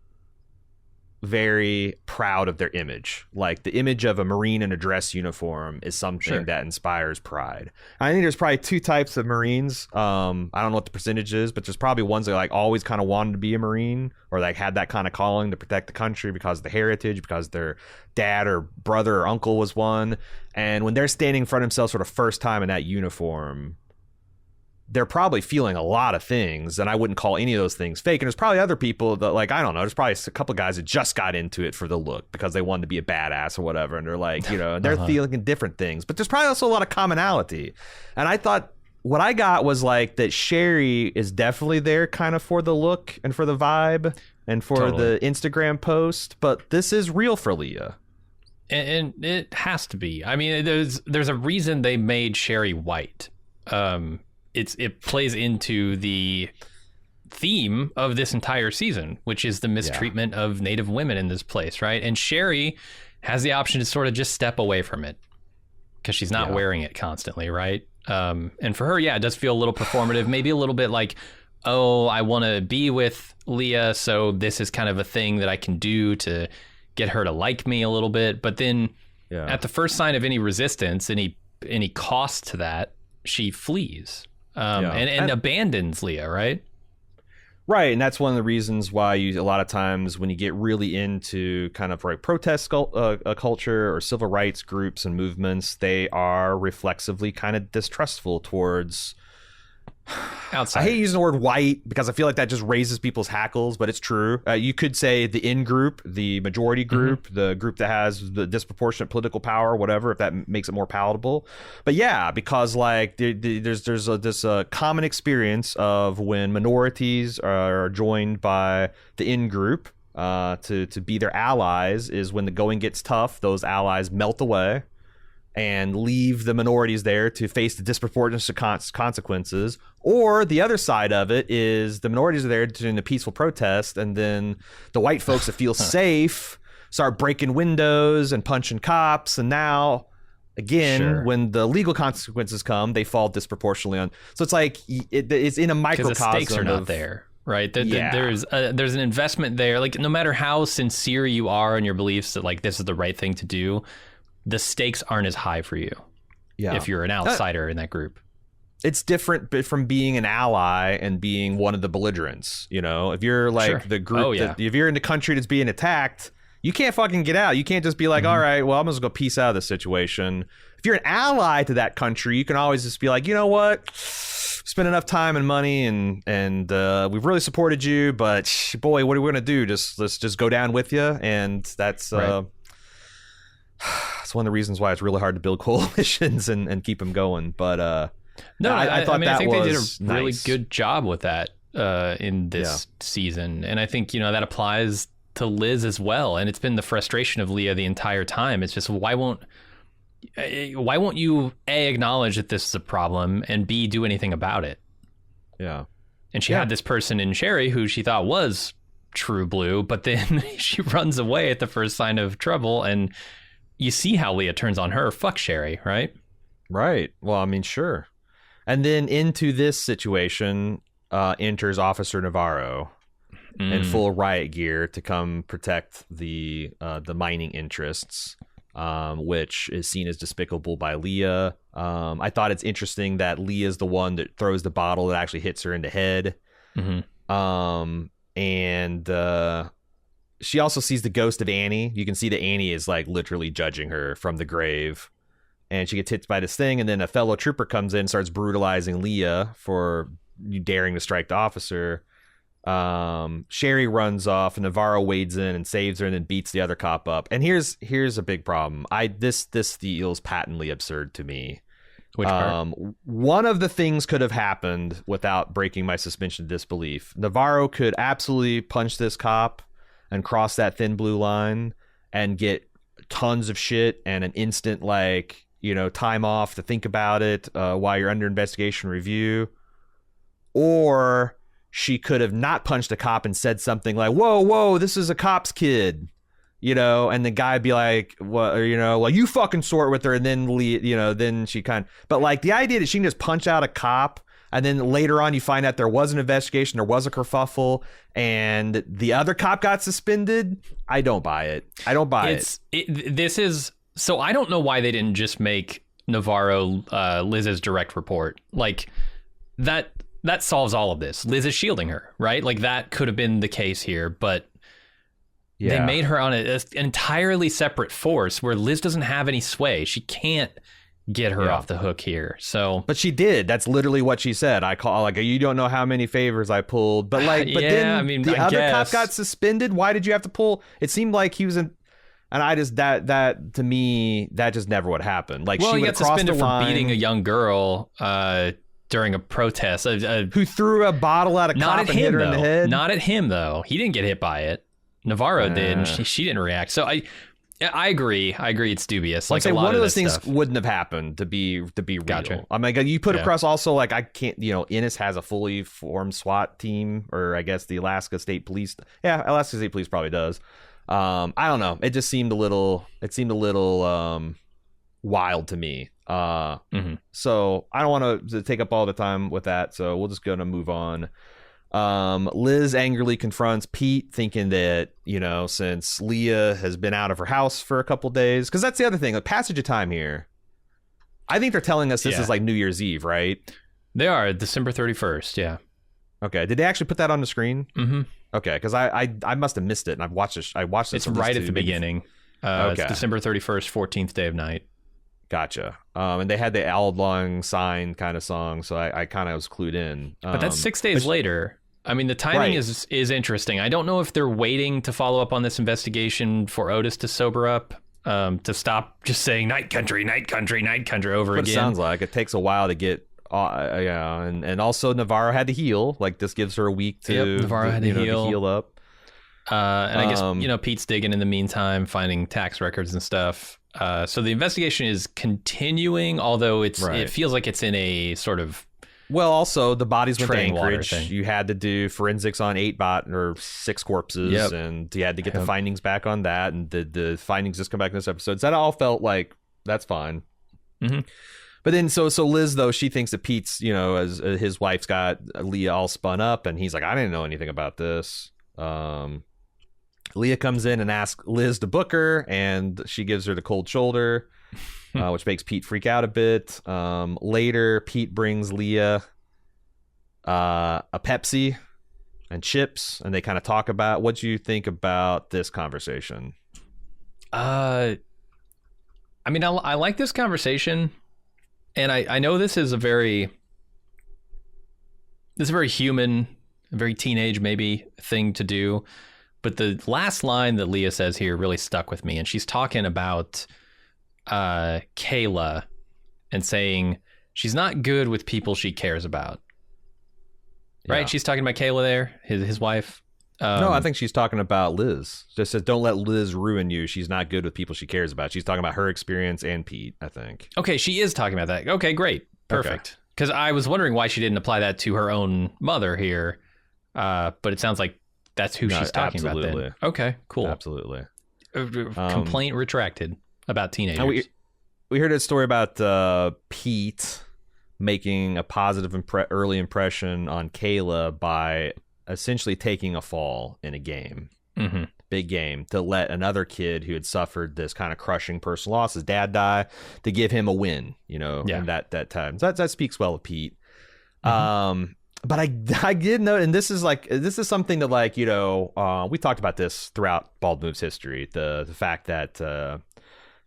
very proud of their image. The image of a Marine in a dress uniform is something that inspires pride. I think there's probably two types of Marines. I don't know what the percentage is, but there's probably ones that always kind of wanted to be a Marine, or had that kind of calling to protect the country because of the heritage, because their dad or brother or uncle was one. And when they're standing in front of themselves for the first time in that uniform, they're probably feeling a lot of things, and I wouldn't call any of those things fake. And there's probably other people that I don't know, there's probably a couple of guys that just got into it for the look because they wanted to be a badass or whatever, and they're they're feeling different things. But there's probably also a lot of commonality. And I thought what I got was that Sherry is definitely there kind of for the look and for the vibe and for the Instagram post, but this is real for Leah. And it has to be. I mean, there's a reason they made Sherry white. It plays into the theme of this entire season, which is the mistreatment of Native women in this place, right? And Sherry has the option to sort of just step away from it because she's not wearing it constantly, right? And for her, it does feel a little performative, maybe a little bit like, oh, I want to be with Leah, so this is kind of a thing that I can do to get her to like me a little bit. But then at the first sign of any resistance, any cost to that, she flees and abandons Leah, right? Right, and that's one of the reasons why a lot of times when you get really into kind of like protest culture or civil rights groups and movements, they are reflexively kind of distrustful towards outside. I hate using the word white because I feel like that just raises people's hackles, but it's true. You could say the in group, the majority group, the group that has the disproportionate political power, whatever, if that makes it more palatable. But because like there's this common experience of when minorities are joined by the in group to be their allies is when the going gets tough, those allies melt away and leave the minorities there to face the disproportionate consequences. Or the other side of it is the minorities are there doing a peaceful protest, and then the white folks that feel safe start breaking windows and punching cops, and now, again, when the legal consequences come, they fall disproportionately on. So it's like, it's in a microcosm. Because the stakes are not there, right? There's an investment there. Like, no matter how sincere you are in your beliefs that, like, this is the right thing to do, the stakes aren't as high for you if you're an outsider in that group. It's different from being an ally and being one of the belligerents. You know, if you're like the group, if you're in the country that's being attacked, you can't fucking get out. You can't just be like, all right, well, I'm just going to peace out of this situation. If you're an ally to that country, you can always just be like, you know what? Spend enough time and money and we've really supported you, but boy, what are we going to do? Let's just go down with you. And that's it's one of the reasons why it's really hard to build coalitions and keep them going. But I thought I think they did a really good job with that in this season. And I think, that applies to Liz as well. And it's been the frustration of Leah the entire time. It's just, why won't you A, acknowledge that this is a problem, and B, do anything about it? Yeah. And she had this person in Sherry who she thought was true blue, but then she runs away at the first sign of trouble, and you see how Leah turns on her. Fuck Sherry, right? Right. Well, I mean, sure. And then into this situation enters Officer Navarro in full riot gear to come protect the mining interests, which is seen as despicable by Leah. I thought it's interesting that Leah's the one that throws the bottle that actually hits her in the head. And she also sees the ghost of Annie. You can see that Annie is like literally judging her from the grave. And she gets hit by this thing, and then a fellow trooper comes in and starts brutalizing Leah for daring to strike the officer. Sherry runs off, and Navarro wades in and saves her and then beats the other cop up. And here's a big problem. This feels patently absurd to me. Which part? One of the things could have happened without breaking my suspension of disbelief. Navarro could absolutely punch this cop and cross that thin blue line and get tons of shit and an instant, time off to think about it while you're under investigation review. Or she could have not punched a cop and said something like, whoa, this is a cop's kid, and the guy be like, well, you fucking sort with her. And then, then she but the idea that she can just punch out a cop and then later on you find out there was an investigation, there was a kerfuffle, and the other cop got suspended. I don't buy it. This is, so I don't know why they didn't just make Navarro Liz's direct report. That solves all of this. Liz is shielding her, right? That could have been the case here, but they made her on an entirely separate force where Liz doesn't have any sway. She can't get her off the hook here. So, but she did. That's literally what she said. I call you don't know how many favors I pulled, but then the other cop got suspended. Why did you have to pull? It seemed like he was in. And I just that to me that just never would happen. She got suspended for beating a young girl during a protest. Who threw a bottle at a cop and hit her in the head? Not at him though. He didn't get hit by it. Navarro did, and she didn't react. So Yeah, I agree. It's dubious. Like a lot one of those this things stuff. wouldn't have happened to be real. Gotcha. I mean, you put across also like I can't. Innis has a fully formed SWAT team, or I guess the Alaska State Police. Yeah, Alaska State Police probably does. I don't know. It just seemed a little. It seemed a little wild to me. So I don't want to take up all the time with that. So we're just gonna move on. Liz angrily confronts Pete, thinking that, since Leah has been out of her house for a couple days, because that's the other thing, like passage of time here. I think they're telling us this is like New Year's Eve, right? They are December 31st. Yeah. Okay. Did they actually put that on the screen? Mm-hmm. Okay. Because I must have missed it, and I've watched this. It's right at the beginning. Okay. It's December 31st, 14th day of night. Gotja. And they had the Outlawing sign kind of song, so I kind of was clued in. But that's 6 days later. I mean, the timing is interesting. I don't know if they're waiting to follow up on this investigation for Otis to sober up, to stop just saying night country, night country, night country over again. It sounds like it takes a while to get. And also Navarro had to heal. Like, this gives her a week to Navarro had to heal up. And I guess Pete's digging in the meantime, finding tax records and stuff. So the investigation is continuing, although it feels like it's in a sort of also the bodies went to Anchorage. Thing. You had to do forensics on 6 corpses, and you had to get the findings back on that, and the findings just come back in this episode. So that all felt like that's fine. Mm-hmm. But then so Liz, though, she thinks that Pete's as his wife's got Leah all spun up, and he's like, I didn't know anything about this. Leah comes in and asks Liz to book her, and she gives her the cold shoulder, which makes Pete freak out a bit. Later, Pete brings Leah a Pepsi and chips, and they kind of talk about what do you think about this conversation. I mean, I like this conversation, and I know this is a very human, very teenage maybe thing to do. But the last line that Leah says here really stuck with me. And she's talking about Kayla and saying she's not good with people she cares about. Right? Yeah. She's talking about Kayla there, his wife. No, I think she's talking about Liz. Just says, don't let Liz ruin you. She's not good with people she cares about. She's talking about her experience and Pete, I think. Okay, she is talking about that. Okay, great. Perfect. Because I was wondering why she didn't apply that to her own mother here. But it sounds like that's who she's talking about then. Okay, cool. Absolutely. Complaint retracted about teenagers. We heard a story about Pete making a positive early impression on Kayla by essentially taking a fall in a game. Mm-hmm. Big game, to let another kid who had suffered this kind of crushing personal loss, his dad die, to give him a win, in that time. So that speaks well of Pete. Mm-hmm. But I did note, and this is something that we talked about this throughout Bald Move's history, the fact that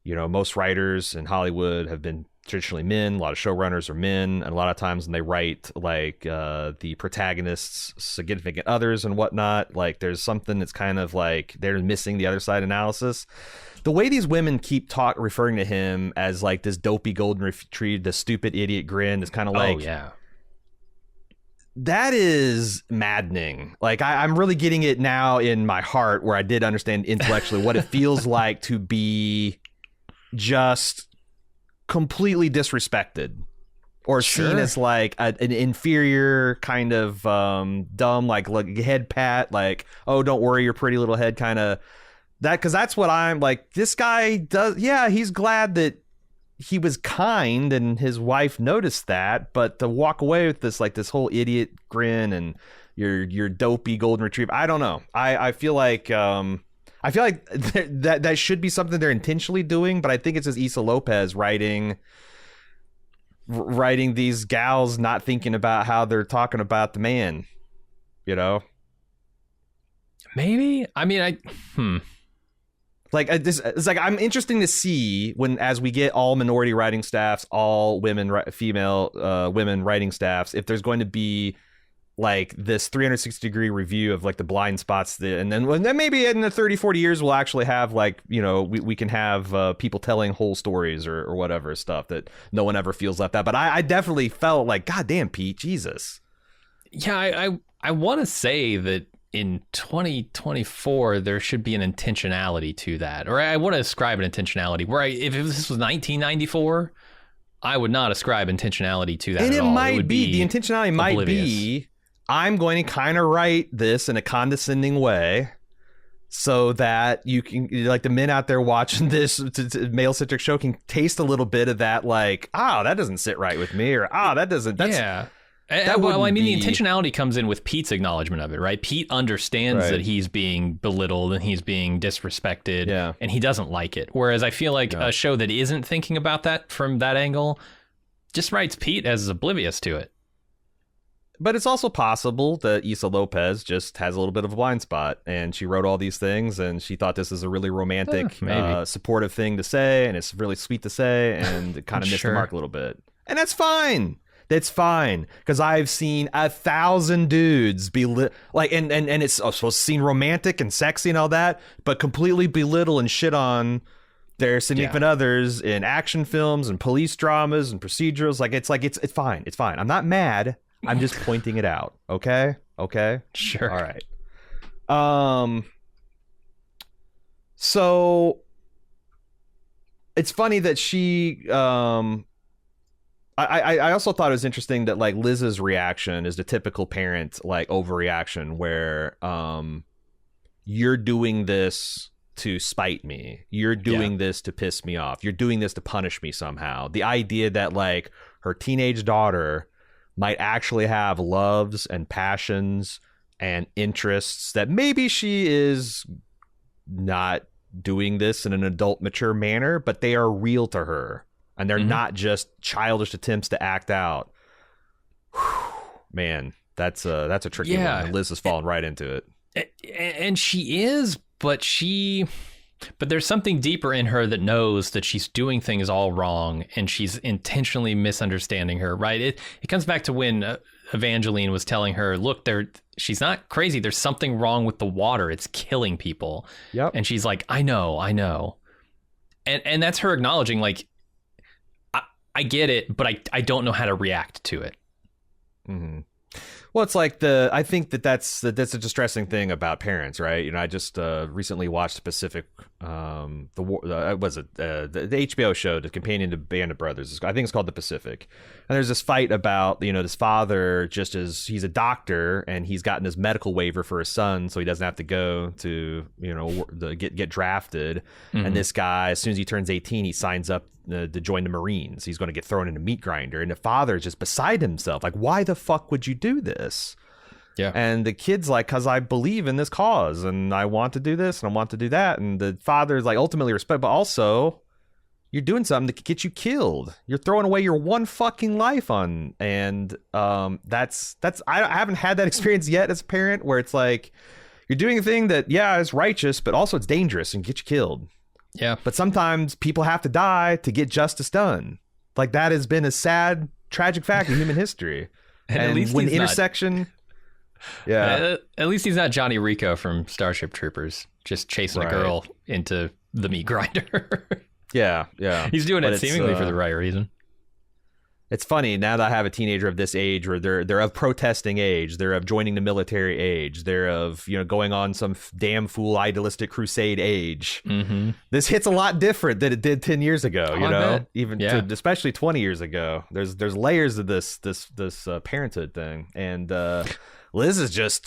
most writers in Hollywood have been traditionally men. A lot of showrunners are men, and a lot of times when they write the protagonists' significant others and whatnot, like there's something that's kind of like they're missing the other side analysis. The way these women keep referring to him as like this dopey golden retriever, the stupid idiot grin, is kind of like, oh yeah. That is maddening. Like I'm really getting it now in my heart, where I did understand intellectually what it feels like to be just completely disrespected or seen as like an inferior kind of dumb, like head pat, like, oh, don't worry, your pretty little head, kind of that. Because that's what I'm like. This guy does. Yeah, he's glad that he was kind and his wife noticed that, but to walk away with this whole idiot grin and your dopey golden retriever, I don't know. I feel like that should be something they're intentionally doing, but I think it's just Issa Lopez writing these gals not thinking about how they're talking about the man, Maybe. I mean, it's like I'm interested to see as we get all minority writing staffs, all female women writing staffs, if there's going to be like this 360-degree review of like the blind spots, and then maybe in the 30-40 years we'll actually have we can have people telling whole stories or whatever stuff that no one ever feels left out. But I definitely felt like, God damn, Pete, Jesus. Yeah, I want to say that in 2024, there should be an intentionality to that. Or I want to ascribe an intentionality where if this was 1994, I would not ascribe intentionality to that and at it all. might be, the intentionality might oblivious. be, I'm going to kind of write this in a condescending way so that you can, like, the men out there watching this male-centric show can taste a little bit of that, like, that doesn't sit right with me, or that doesn't, that's... Yeah. Well, I mean, the intentionality comes in with Pete's acknowledgement of it, right? Pete understands that he's being belittled and he's being disrespected, and he doesn't like it. Whereas I feel like a show that isn't thinking about that from that angle just writes Pete as oblivious to it. But it's also possible that Issa Lopez just has a little bit of a blind spot, and she wrote all these things, and she thought this is a really romantic, supportive thing to say, and it's really sweet to say, and it kind of missed the mark a little bit. And that's fine. That's fine, because I've seen 1,000 dudes be like, and it's supposed to seem romantic and sexy and all that, but completely belittle and shit on their significant others in action films and police dramas and procedurals. It's fine. It's fine. I'm not mad. I'm just pointing it out. Okay. Sure. All right. So it's funny that she. I also thought it was interesting that, like, Liz's reaction is the typical parent, like, overreaction where you're doing this to spite me. You're doing this to piss me off. You're doing this to punish me somehow. The idea that, like, her teenage daughter might actually have loves and passions and interests that maybe she is not doing this in an adult, mature manner, but they are real to her. And they're not just childish attempts to act out. Whew, man, that's a tricky one. And Liz has fallen right into it. And she is, but there's something deeper in her that knows that she's doing things all wrong, and she's intentionally misunderstanding her, right? It comes back to when Evangeline was telling her, look, she's not crazy. There's something wrong with the water. It's killing people. Yep. And she's like, I know. And that's her acknowledging, like, I get it, but I don't know how to react to it. Mm-hmm. Well, it's like I think that's a distressing thing about parents, right? You know, I just recently watched Pacific, the HBO show, the companion to Band of Brothers. I think it's called The Pacific. And there's this fight about, you know, this father, just as he's a doctor and he's gotten his medical waiver for his son, so he doesn't have to go to, you know, get drafted. Mm-hmm. And this guy, as soon as he turns 18, he signs up to join the Marines. He's going to get thrown in a meat grinder, and the father is just beside himself, like, why the fuck would you do this? Yeah. And the kid's like, because I believe in this cause and I want to do this and I want to do that. And the father's like, ultimately respect, but also you're doing something that could get you killed. You're throwing away your one fucking life on. And that's I haven't had that experience yet as a parent, where it's like you're doing a thing that is righteous, but also it's dangerous and get you killed. Yeah. But sometimes people have to die to get justice done. Like, that has been a sad, tragic fact in human history. and at least when intersection. At least he's not Johnny Rico from Starship Troopers, just chasing a girl into the meat grinder. Yeah. He's doing it seemingly for the right reason. It's funny, now that I have a teenager of this age, where they're of protesting age, they're of joining the military age, they're of, you know, going on some damn fool idealistic crusade age. Mm-hmm. This hits a lot different than it did 10 years ago, you know, especially 20 years ago. There's layers of this parenthood thing, and Liz is just,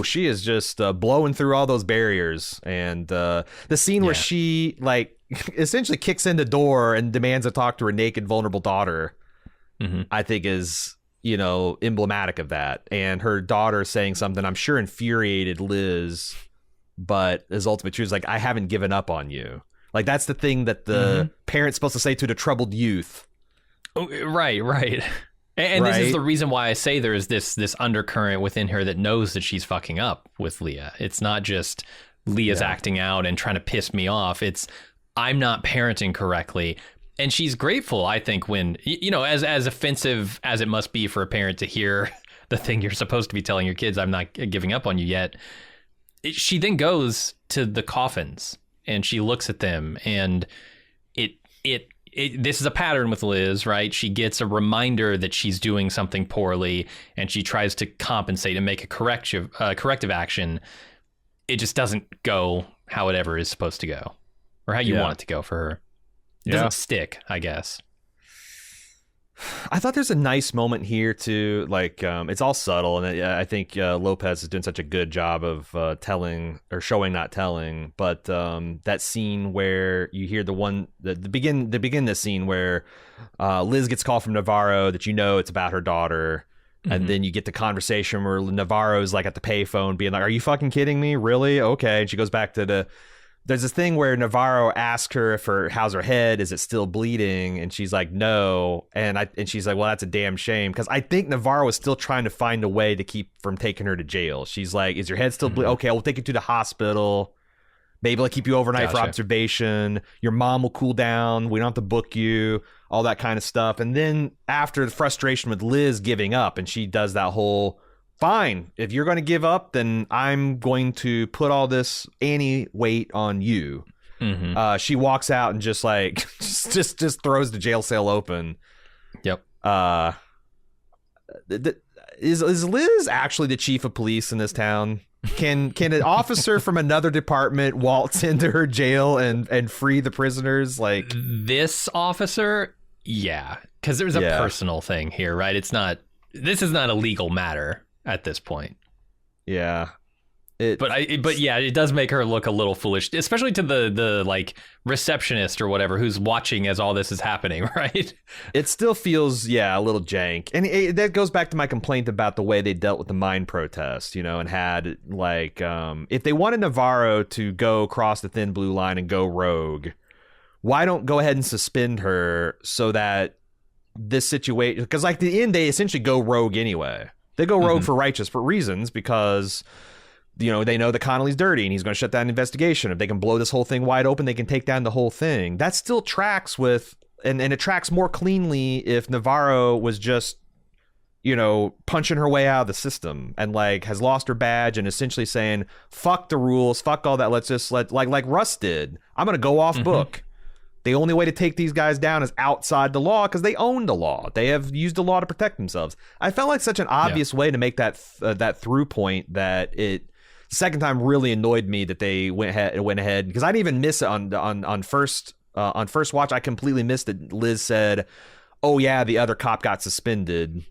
she is just blowing through all those barriers. And the scene where she, like, essentially kicks in the door and demands to talk to her naked, vulnerable daughter, I think is, you know, emblematic of that. And her daughter saying something, I'm sure, infuriated Liz, but his ultimate truth is, like, I haven't given up on you. Like, that's the thing that the parent's supposed to say to the troubled youth. Oh, right. And this is the reason why I say there is this undercurrent within her that knows that she's fucking up with Leah. It's not just Leah's acting out and trying to piss me off. It's, I'm not parenting correctly. And she's grateful, I think, when, you know, as offensive as it must be for a parent to hear the thing you're supposed to be telling your kids, I'm not giving up on you yet. She then goes to the coffins and she looks at them, and it this is a pattern with Liz, right? She gets a reminder that she's doing something poorly, and she tries to compensate and make a corrective action. It just doesn't go how it ever is supposed to go, or how you want it to go for her. It doesn't stick, I guess. I thought there's a nice moment here too. Like, it's all subtle, and I think Lopez is doing such a good job of telling or showing, not telling. But that scene where you hear the begin this scene where Liz gets called from Navarro that it's about her daughter. And then you get the conversation where Navarro's like at the payphone being like, "Are you fucking kidding me? Really? Okay." And she goes back to there's this thing where Navarro asks her how's her head? Is it still bleeding? And she's like, "No." And she's like, "Well, that's a damn shame." Because I think Navarro is still trying to find a way to keep from taking her to jail. She's like, "Is your head still bleeding? Okay, we'll take you to the hospital. Maybe I'll keep you overnight for observation. Your mom will cool down. We don't have to book you." All that kind of stuff. And then after the frustration with Liz giving up, and she does that whole, "Fine, if you're going to give up, then I'm going to put all this Annie weight on you." She walks out and just like just throws the jail cell open. Yep. Is Liz actually the chief of police in this town? Can an officer from another department waltz into her jail and free the prisoners? Like this officer? Yeah, because there's a personal thing here, right? This is not a legal matter at this point. Yeah. But yeah, it does make her look a little foolish, especially to the like receptionist or whatever who's watching as all this is happening, right? It still feels, a little jank. And that goes back to my complaint about the way they dealt with the mine protest, and had like, if they wanted Navarro to go across the thin blue line and go rogue, why don't go ahead and suspend her so that this situation, because like the end, they essentially go rogue anyway. They go rogue for righteous reasons because they know that Connolly's dirty and he's going to shut down an investigation. If they can blow this whole thing wide open, they can take down the whole thing. That still tracks with, and it tracks more cleanly if Navarro was just, punching her way out of the system and like has lost her badge and essentially saying, "Fuck the rules, fuck all that. Let's just like Russ did. I'm going to go off book. The only way to take these guys down is outside the law because they own the law. They have used the law to protect themselves." I felt like such an obvious way to make that through point that it. Second time really annoyed me that they went ahead because I didn't even miss it on first watch. I completely missed that Liz said, "Oh yeah, the other cop got suspended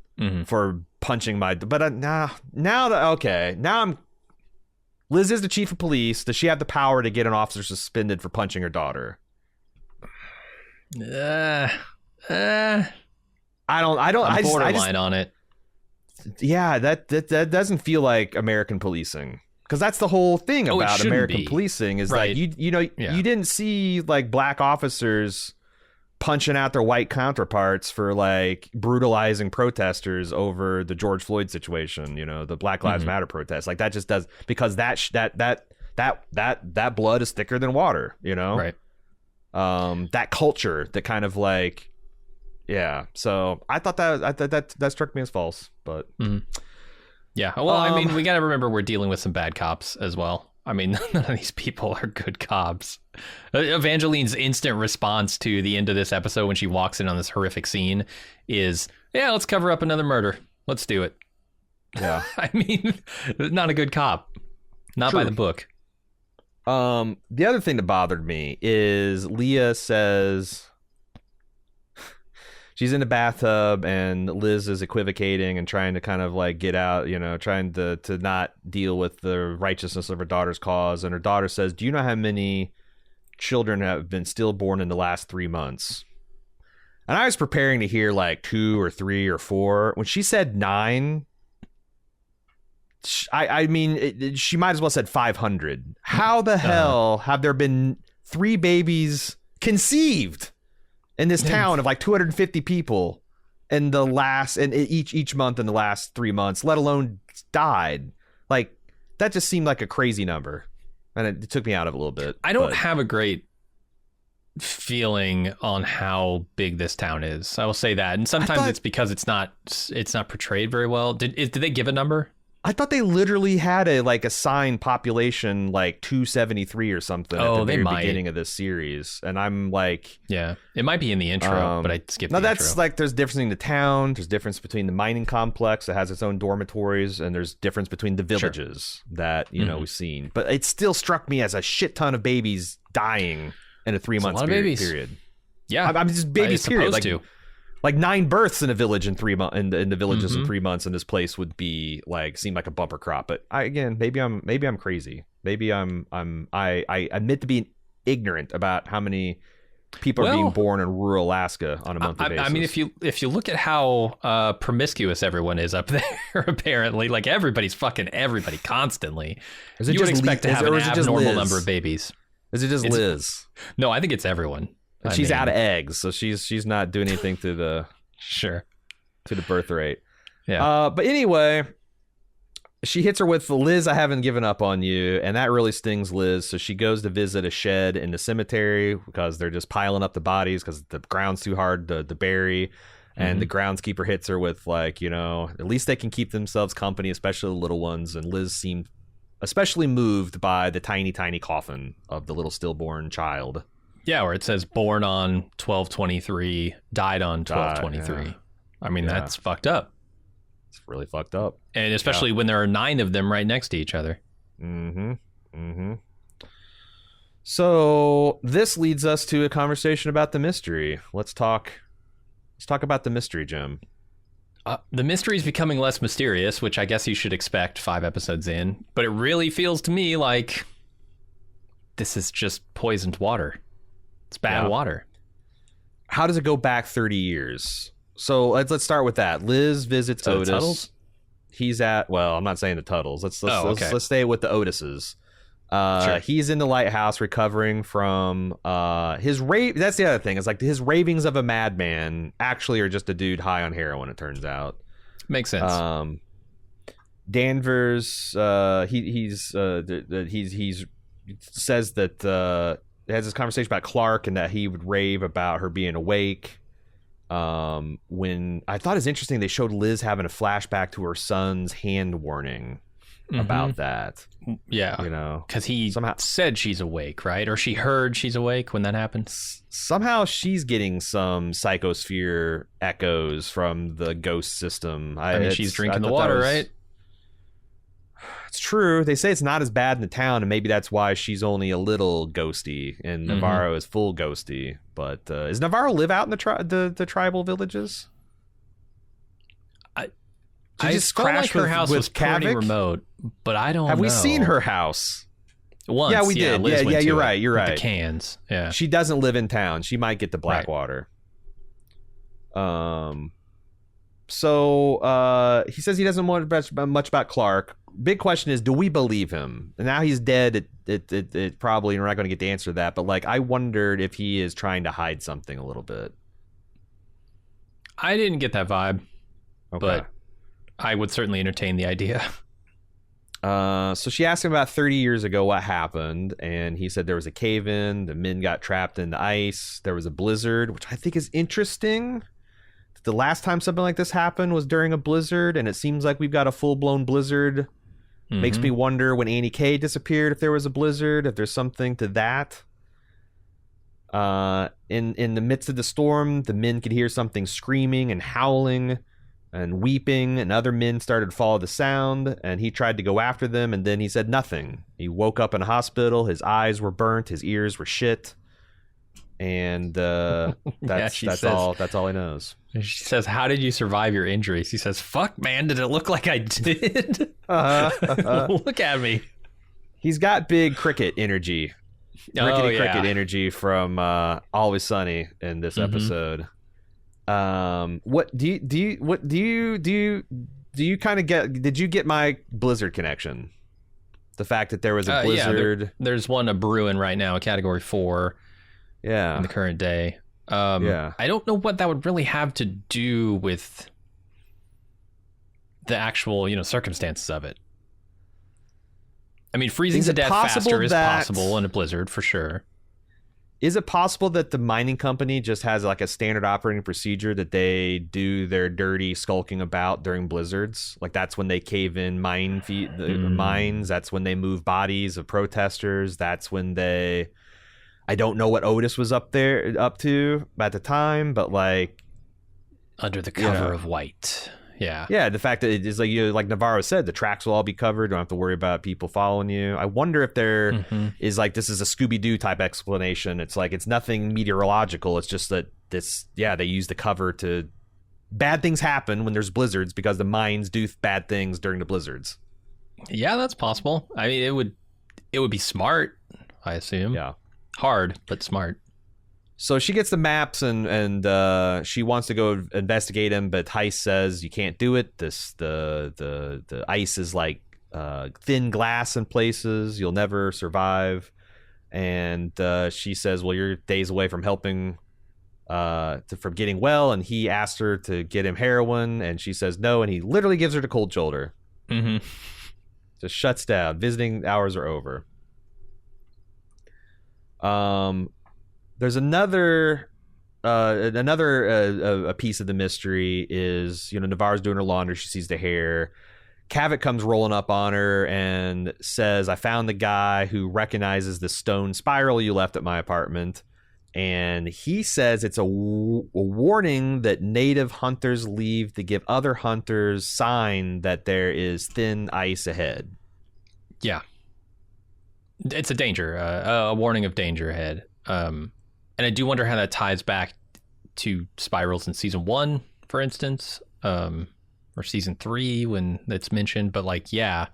for punching my." But now Liz is the chief of police. Does she have the power to get an officer suspended for punching her daughter? I don't. I'm borderline on it. Yeah, that doesn't feel like American policing. Because that's the whole thing about American policing is that you didn't see like black officers punching out their white counterparts for like brutalizing protesters over the George Floyd situation, the Black Lives Matter protests. Like that just does because that blood is thicker than water, Right. That culture that kind of like, so I thought that struck me as false, but yeah. Well, I mean, we got to remember we're dealing with some bad cops as well. I mean, none of these people are good cops. Evangeline's instant response to the end of this episode when she walks in on this horrific scene is, "Yeah, let's cover up another murder. Let's do it." Yeah. I mean, not a good cop. Not by the book. The other thing that bothered me is Leah says she's in the bathtub and Liz is equivocating and trying to kind of like get out, trying to not deal with the righteousness of her daughter's cause. And her daughter says, "Do you know how many children have been stillborn in the last 3 months?" And I was preparing to hear like 2 or 3 or 4. When she said 9, I mean, she might as well said 500. How the hell have there been 3 babies conceived in this town of like 250 people in the last, and each month in the last 3 months, let alone died? Like that just seemed like a crazy number, and it took me out of it a little bit. I don't have a great feeling on how big this town is. I will say that, and sometimes it's because it's not portrayed very well. Did they give a number? I thought they literally had a assigned population 273 or something at the very beginning of this series, and I'm like, yeah, it might be in the intro, but I skipped. No, the that's intro. there's difference between the town, there's difference between the mining complex that has its own dormitories, and there's difference between the villages that we've seen. But it still struck me as a shit ton of babies dying in a 3-month period. Yeah, I'm just babies. Period. Like 9 births in a village in 3 months, in the villages in 3 months, and this place would be seem like a bumper crop. But maybe I'm crazy. Maybe I admit to being ignorant about how many people are being born in rural Alaska on a monthly basis. I mean, if you look at how promiscuous everyone is up there, apparently, everybody's fucking everybody constantly. You would expect to have an abnormal number of babies. Is it just Liz? No, I think it's everyone. And she's out of eggs, so she's not doing anything to the to the birth rate. Yeah. But anyway, she hits her with Liz, I haven't given up on you, and that really stings Liz. So she goes to visit a shed in the cemetery because they're just piling up the bodies because the ground's too hard to bury. And the groundskeeper hits her with at least they can keep themselves company, especially the little ones. And Liz seemed especially moved by the tiny coffin of the little stillborn child. Yeah, where it says born on 12/23, died on 12/23. Yeah. I mean, that's fucked up. It's really fucked up. And especially when there are 9 of them right next to each other. So this leads us to a conversation about the mystery. Let's talk about the mystery, Jim. The mystery is becoming less mysterious, which I guess you should expect 5 episodes in. But it really feels to me like this is just poisoned water. It's bad water. How does it go back 30 years? So let's start with that. Liz visits Otis. Tuttles? He's at, well, I'm not saying the Tuttles. Let's stay with the Otises. Sure. He's in the lighthouse recovering from his rave. That's the other thing. It's his ravings of a madman actually are just a dude high on heroin, it turns out. Makes sense. Danvers, he says that has this conversation about Clark and that he would rave about her being awake. When I thought it's interesting, they showed Liz having a flashback to her son's hand warning about that. Yeah, because he somehow said she's awake, right? Or she heard she's awake when that happened. Somehow she's getting some psychosphere echoes from the ghost system. I mean, she's drinking the water, right? It's true. They say it's not as bad in the town, and maybe that's why she's only a little ghosty, and Navarro is full ghosty. But does Navarro live out in the tribal villages? I just felt like her house was pretty remote, but I don't know. Have we seen her house? Once. Yeah, we did. Liz yeah, you're right. You're right. The cans. Yeah. She doesn't live in town. She might get the Blackwater. So he says he doesn't want much about Clark. Big question is, do we believe him? And now he's dead. It probably, we're not going to get the answer to that. But I wondered if he is trying to hide something a little bit. I didn't get that vibe, okay. But I would certainly entertain the idea. So she asked him about 30 years ago what happened, and he said there was a cave-in, the men got trapped in the ice, there was a blizzard, which I think is interesting. The last time something like this happened was during a blizzard, and it seems like we've got a full-blown blizzard. Makes me wonder when Annie Kay disappeared if there was a blizzard, if there's something to that. In the midst of the storm, the men could hear something screaming and howling and weeping, and other men started to follow the sound, and he tried to go after them, and then he said nothing. He woke up in a hospital, his eyes were burnt, his ears were shit, and that's all he knows. She says, "How did you survive your injuries?" He says, "Fuck, man, did it look like I did?" Look at me. He's got big cricket energy. Cricket energy from Always Sunny in this episode. What do you kind of get? Did you get my blizzard connection? The fact that there was a blizzard. Yeah, there's one brewing right now, a Category 4. Yeah, in the current day. I don't know what that would really have to do with the actual, circumstances of it. I mean, freezing to death faster is possible in a blizzard for sure. Is it possible that the mining company just has like a standard operating procedure that they do their dirty skulking about during blizzards? Like that's when they cave in mines. That's when they move bodies of protesters. That's when they. I don't know what Otis was up to at the time, but like under the cover of white. Yeah, the fact that it is like Navarro said, the tracks will all be covered. Don't have to worry about people following you. I wonder if there is like this is a Scooby-Doo type explanation. It's like it's nothing meteorological. It's just that they use the cover to bad things happen when there's blizzards because the mines do bad things during the blizzards. Yeah, that's possible. I mean, it would be smart, I assume. Yeah, hard but smart. So she gets the maps and she wants to go investigate him, but Heist says you can't do it. The ice is like thin glass in places. You'll never survive. And she says, well, you're days away from helping from getting well. And he asked her to get him heroin, and she says no. And he literally gives her the cold shoulder. Mm-hmm. Just shuts down. Visiting hours are over. There's another a piece of the mystery is, Navarro's doing her laundry. She sees the hair. Cavett comes rolling up on her and says, I found the guy who recognizes the stone spiral you left at my apartment. And he says it's a warning that native hunters leave to give other hunters sign that there is thin ice ahead. Yeah. It's a danger, a warning of danger ahead. And I do wonder how that ties back to spirals in season 1, for instance, or season 3 when it's mentioned. But like, yeah,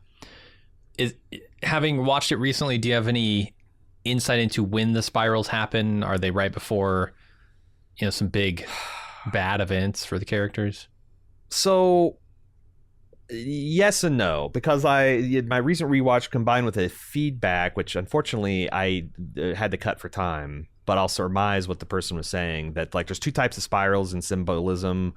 having watched it recently, do you have any insight into when the spirals happen? Are they right before, some big bad events for the characters? So yes and no, because my recent rewatch combined with a feedback, which unfortunately I had to cut for time, but I'll surmise what the person was saying, that like there's two types of spirals in symbolism.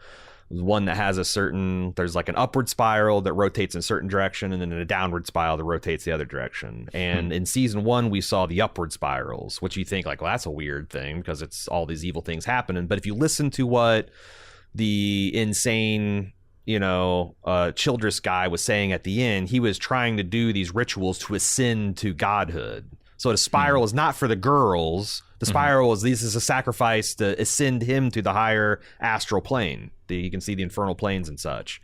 One that has there's like an upward spiral that rotates in a certain direction, and then a downward spiral that rotates the other direction. And in season 1, we saw the upward spirals, which you think like, well, that's a weird thing because it's all these evil things happening. But if you listen to what the insane Childress guy was saying at the end, he was trying to do these rituals to ascend to godhood. So the spiral is not for the girls. The spiral is this is a sacrifice to ascend him to the higher astral plane. You can see the infernal planes and such.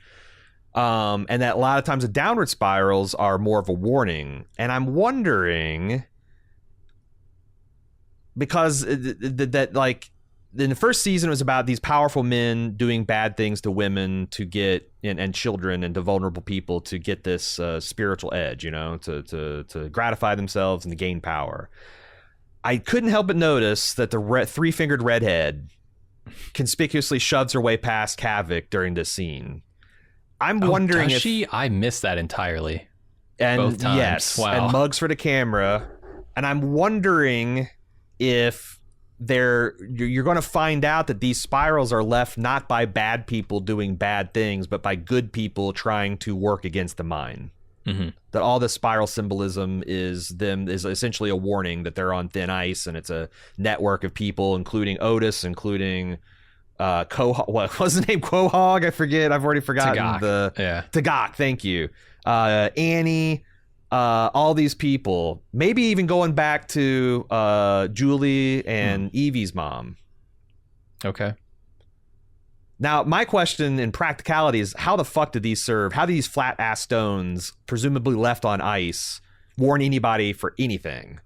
And that a lot of times the downward spirals are more of a warning. And I'm wondering, because that like in the first season, it was about these powerful men doing bad things to women to get and children and to vulnerable people to get this spiritual edge, to gratify themselves and to gain power. I couldn't help but notice that the three-fingered redhead conspicuously shoves her way past Kavik during this scene. I'm wondering if I missed that entirely. And both times. Yes, wow. And mugs for the camera. And I'm wondering if you're going to find out that these spirals are left not by bad people doing bad things, but by good people trying to work against the mine. Mm-hmm. That all the spiral symbolism is essentially a warning that they're on thin ice, and it's a network of people, including Otis, including what was the name? Quahog? I forget. I've already forgotten. Tagak. Thank you. Annie. All these people, maybe even going back to Julie and Evie's mom. Okay. Now, my question in practicality is, how the fuck did these serve? How do these flat-ass stones, presumably left on ice, warn anybody for anything?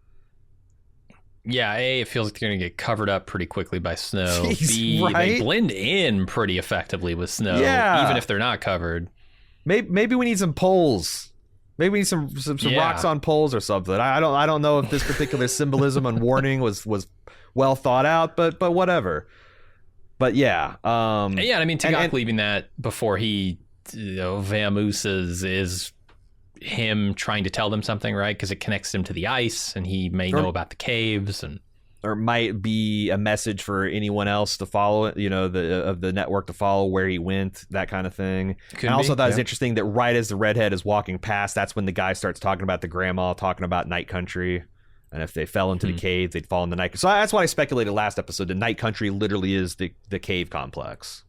Yeah, A, it feels like they're going to get covered up pretty quickly by snow. Jeez, B, right? They blend in pretty effectively with snow, even if they're not covered. Maybe we need some poles. Maybe we need some rocks on poles or something. I don't know if this particular symbolism and warning was well thought out, but whatever. But yeah. I mean, Tagak leaving that before he, vamooses is him trying to tell them something, right? Because it connects him to the ice, and he may know about the caves, or might be a message for anyone else to follow it, of the network to follow where he went, that kind of thing. And I also thought it was interesting that right as the redhead is walking past, that's when the guy starts talking about the grandma, talking about Night Country. And if they fell into the cave, they'd fall in the night. So that's why I speculated last episode. The Night Country literally is the cave complex.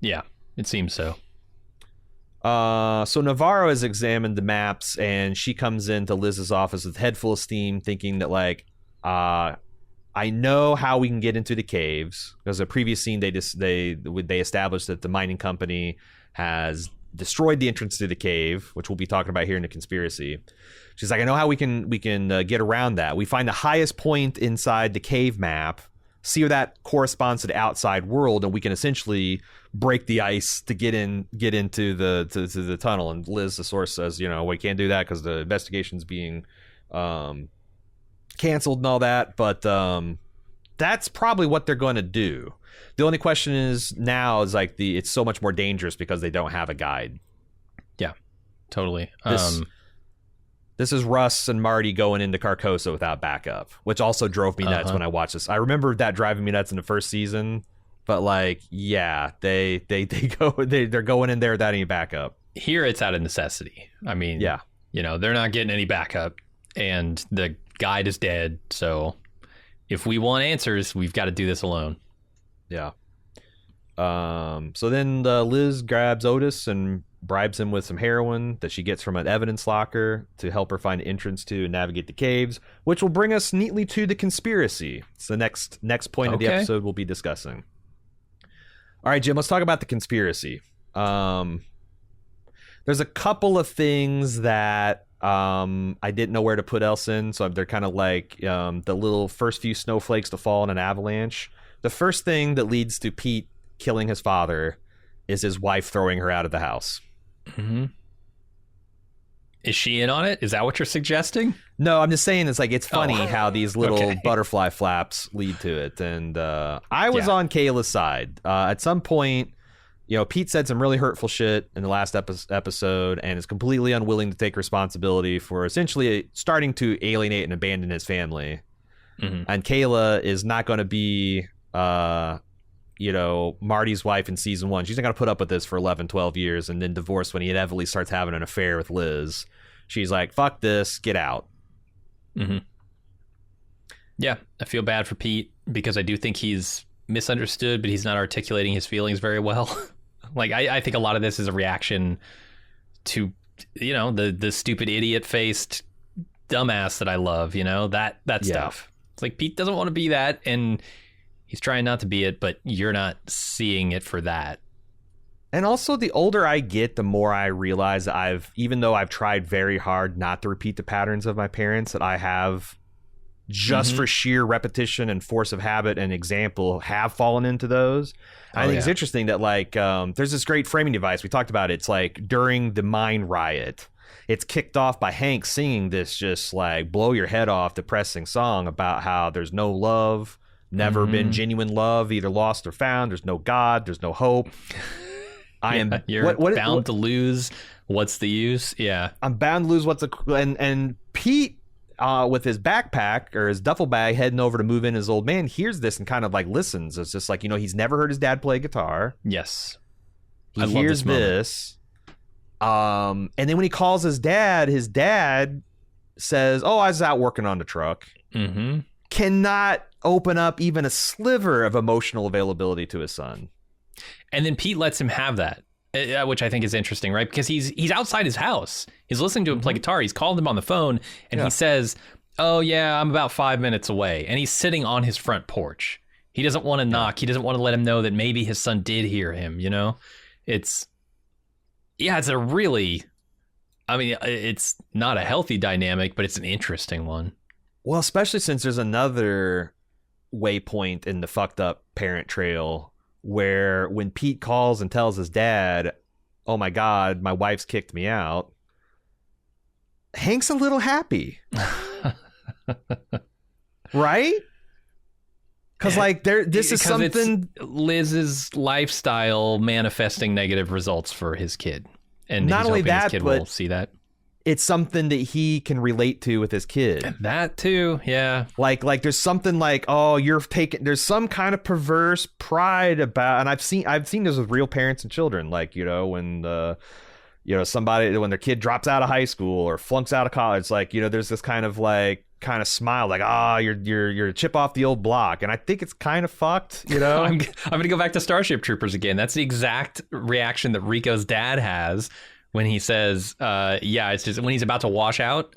Yeah, it seems so. So Navarro has examined the maps, and she comes into Liz's office with a head full of steam, thinking that, like, I know how we can get into the caves. Because the previous scene, they established that the mining company has destroyed the entrance to the cave, which we'll be talking about here in the conspiracy. She's like, I know how we can get around that. We find the highest point inside the cave map, see where that corresponds to the outside world, and we can essentially break the ice to get into the tunnel. And Liz, the source, says, we can't do that because the investigation's being canceled and all that. But that's probably what they're going to do. The only question is now is like it's so much more dangerous because they don't have a guide. Yeah, totally. This is Russ and Marty going into Carcosa without backup, which also drove me nuts when I watched this. I remember that driving me nuts in the first season, but like, yeah, they're going in there without any backup. Here it's out of necessity. I mean, yeah, they're not getting any backup, and the guide is dead. So if we want answers, we've got to do this alone. Yeah. So then Liz grabs Otis and bribes him with some heroin that she gets from an evidence locker to help her find entrance to and navigate the caves, which will bring us neatly to the conspiracy. It's the next point of the episode we'll be discussing. All right, Jim, let's talk about the conspiracy. There's a couple of things that I didn't know where to put else in, so they're kind of like the little first few snowflakes to fall in an avalanche. The first thing that leads to Pete killing his father is his wife throwing her out of the house. Mm-hmm. Is she in on it? Is that what you're suggesting? No, I'm just saying it's funny how these little butterfly flaps lead to it. And I was on Kayla's side. At some point, Pete said some really hurtful shit in the last episode and is completely unwilling to take responsibility for essentially starting to alienate and abandon his family. Mm-hmm. And Kayla is not going to be Marty's wife in season 1. She's not going to put up with this for 11, 12 years and then divorce when he inevitably starts having an affair with Liz. She's like, fuck this, get out. Mm-hmm. Yeah, I feel bad for Pete because I do think he's misunderstood, but he's not articulating his feelings very well. Like, I think a lot of this is a reaction to, the stupid idiot-faced dumbass that I love, that stuff. It's like, Pete doesn't want to be that, and he's trying not to be it, but you're not seeing it for that. And also, the older I get, the more I realize that even though I've tried very hard not to repeat the patterns of my parents, that I have, just for sheer repetition and force of habit and example, have fallen into those. I think it's interesting that, like, there's this great framing device. We talked about it. It's like during the mine riot, it's kicked off by Hank singing this just like blow your head off depressing song about how there's no love, never been genuine love, either lost or found. There's no God. There's no hope. You're bound to lose. What's the use? Yeah, I'm bound to lose. And Pete, with his backpack or his duffel bag heading over to move in his old man, hears this and kind of like listens. It's just like, he's never heard his dad play guitar. Yes, he hears this. And then when he calls his dad says, "Oh, I was out working on the truck." Mm-hmm. Cannot open up even a sliver of emotional availability to his son. And then Pete lets him have that, which I think is interesting, right? Because he's outside his house. He's listening to him play guitar. He's called him on the phone, and he says, "Oh, yeah, I'm about 5 minutes away." And he's sitting on his front porch. He doesn't want to knock. He doesn't want to let him know that maybe his son did hear him, It's a really... I mean, it's not a healthy dynamic, but it's an interesting one. Well, especially since there's another waypoint in the fucked up parent trail where when Pete calls and tells his dad, "Oh my God, my wife's kicked me out," Hank's a little happy. Right? Because this is something... It's Liz's lifestyle manifesting negative results for his kid. And not only that, his kid will see that. It's something that he can relate to with his kid. That too, yeah. Like there's something like, oh, there's some kind of perverse pride about, and I've seen this with real parents and children. Like, when somebody, when their kid drops out of high school or flunks out of college, like, there's this kind of kind of smile like, you're a chip off the old block. And I think it's kind of fucked, you know? I'm going to go back to Starship Troopers again. That's the exact reaction that Rico's dad has when he says, it's just when he's about to wash out.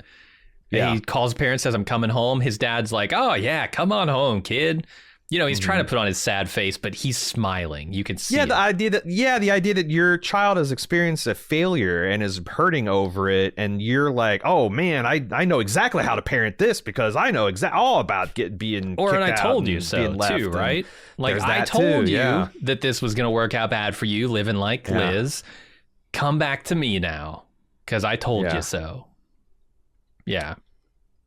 And he calls parents, says, I'm coming home. His dad's like, oh, yeah, come on home, kid. You know, he's trying to put on his sad face, but he's smiling. You can see the idea that your child has experienced a failure and is hurting over it, and you're like, oh man, I know exactly how to parent this because I know all about being or kicked and I out told you and so being left, too, right? Like I that told too, you that this was going to work out bad for you, living like Liz. Come back to me now, because I told you so. Yeah,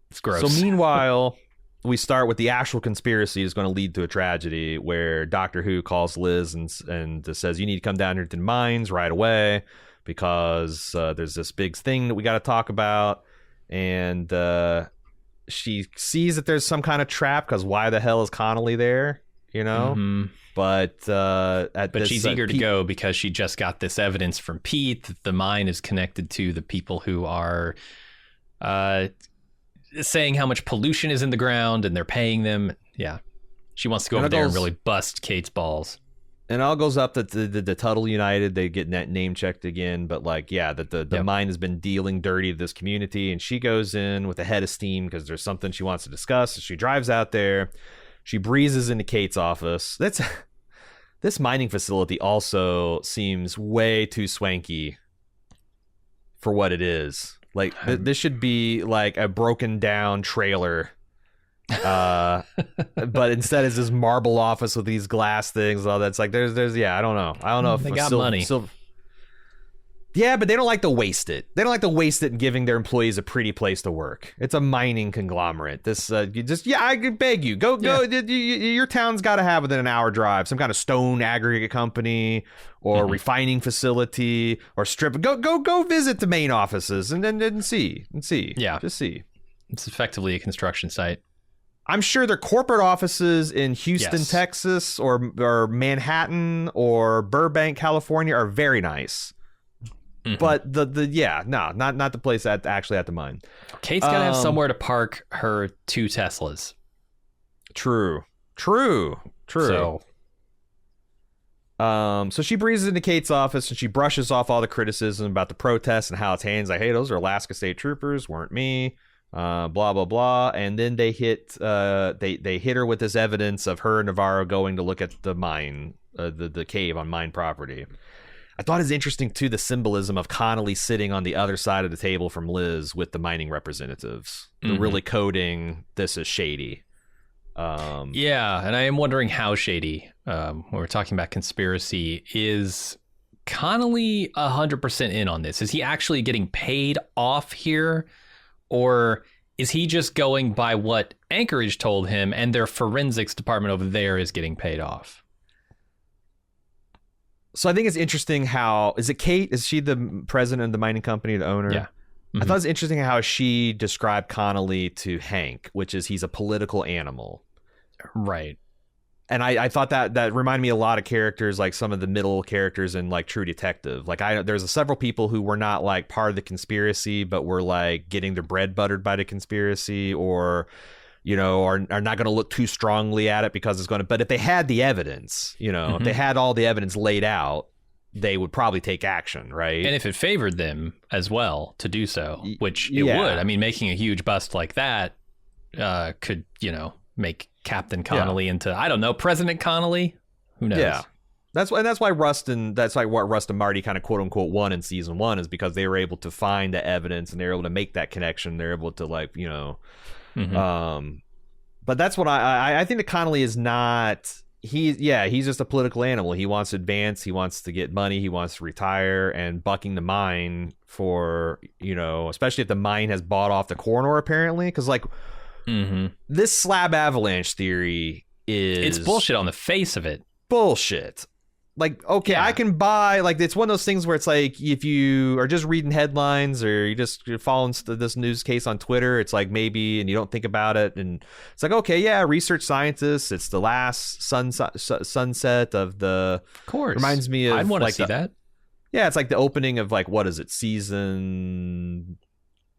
it's gross. So meanwhile. We start with the actual conspiracy is going to lead to a tragedy where Doctor Who calls Liz and says, you need to come down here to the mines right away because there's this big thing that we got to talk about. And she sees that there's some kind of trap because why the hell is Connolly there? You know? Mm-hmm. But she's eager to go because she just got this evidence from Pete that the mine is connected to the people who are... saying how much pollution is in the ground and they're paying them. Yeah. She wants to go over there and really bust Kate's balls. And it all goes up that the Tuttle United, they get name checked again. But that the mine has been dealing dirty to this community. And she goes in with a head of steam because there's something she wants to discuss. So she drives out there. She breezes into Kate's office. This mining facility also seems way too swanky for what it is. Like this should be like a broken down trailer, but instead it's this marble office with these glass things. All that's like there's I don't know if they got money. Yeah, but they don't like to waste it. They don't like to waste it in giving their employees a pretty place to work. It's a mining conglomerate. I beg you, go. Your town's got to have within an hour drive some kind of stone aggregate company or refining facility or strip. Go visit the main offices and see. Yeah, just see. It's effectively a construction site. I'm sure their corporate offices in Houston, Texas, or Manhattan or Burbank, California, are very nice. Mm-hmm. But not the place actually at the mine. Kate's gotta have somewhere to park her 2 Teslas. True. So she breezes into Kate's office and she brushes off all the criticism about the protests and how it's handled. Like, hey, those are Alaska State Troopers, weren't me. Blah blah blah. And then they hit her with this evidence of her and Navarro going to look at the mine, the cave on mine property. I thought it was interesting, too, the symbolism of Connolly sitting on the other side of the table from Liz with the mining representatives. They're really coding this as shady. And I am wondering how shady, when we're talking about conspiracy, is Connolly 100% in on this? Is he actually getting paid off here? Or is he just going by what Anchorage told him and their forensics department over there is getting paid off? So I think it's interesting how... Is it Kate? Is she the president of the mining company, the owner? Yeah. I thought it was interesting how she described Connolly to Hank, which is he's a political animal. Right. And I thought that reminded me a lot of characters, like some of the middle characters in like True Detective. Like there's several people who were not like part of the conspiracy, but were like getting their bread buttered by the conspiracy or... are not going to look too strongly at it because it's going to... But if they had the evidence, if they had all the evidence laid out, they would probably take action, right? And if it favored them as well to do so, which it would. I mean, making a huge bust like that could, make Captain Connolly into, I don't know, President Connolly? Who knows? Yeah. That's why Rust and Marty kind of quote unquote won in season 1 is because they were able to find the evidence and they were able to make that connection. They're able to but that's what I think that Connolly is not. He's just a political animal. He wants to advance. He wants to get money. He wants to retire. And bucking the mine for especially if the mine has bought off the coroner apparently, because this slab avalanche theory it's bullshit on the face of it. Bullshit. Like, okay, I can buy, like, it's one of those things where it's like, if you are just reading headlines or you're following this news case on Twitter, it's like maybe, and you don't think about it. And it's like, okay, yeah, research scientists, it's the last sunset of the... Of course. Reminds me of... I'd want to see that. Yeah, it's like the opening of, like, what is it, season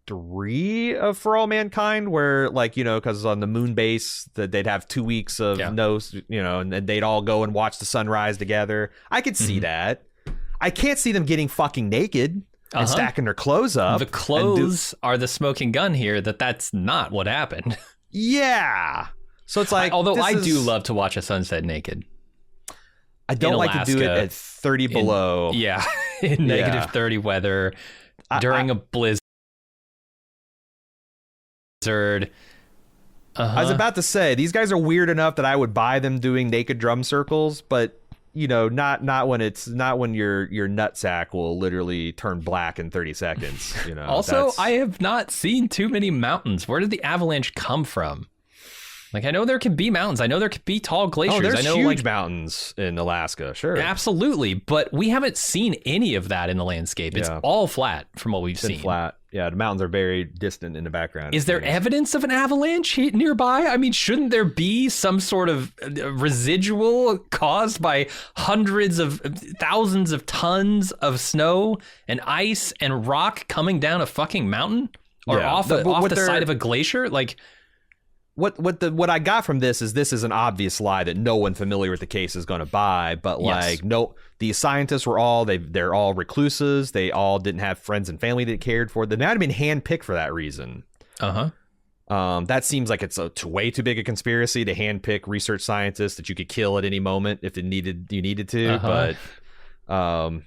3 of For All Mankind, where like, you know, because on the moon base that they'd have 2 weeks of no, you know, and they'd all go and watch the sunrise together. I could see that. I can't see them getting fucking naked and stacking their clothes up. The clothes are the smoking gun here. That's not what happened. Yeah. So it's like, although I do love to watch a sunset naked. I don't like to do it at 30 below. In negative 30 weather during a blizzard. I was about to say, these guys are weird enough that I would buy them doing naked drum circles, but you know, not when your nutsack will literally turn black in 30 seconds. You know. Also, I have not seen too many mountains. Where did the avalanche come from? Like, I know there can be mountains. I know there could be tall glaciers. Oh, there's I know, huge mountains in Alaska, sure. Absolutely, but we haven't seen any of that in the landscape. It's all flat from what we've seen. Flat. Yeah, the mountains are very distant in the background. Is there evidence of an avalanche nearby? I mean, shouldn't there be some sort of residual caused by hundreds of thousands of tons of snow and ice and rock coming down a fucking mountain? Or off the side of a glacier? Like... What I got from this is an obvious lie that no one familiar with the case is going to buy, but like no, these scientists were they're all recluses. They all didn't have friends and family that cared for them. They might have been handpicked for that reason. That seems like it's way too big a conspiracy to handpick research scientists that you could kill at any moment if you needed to. But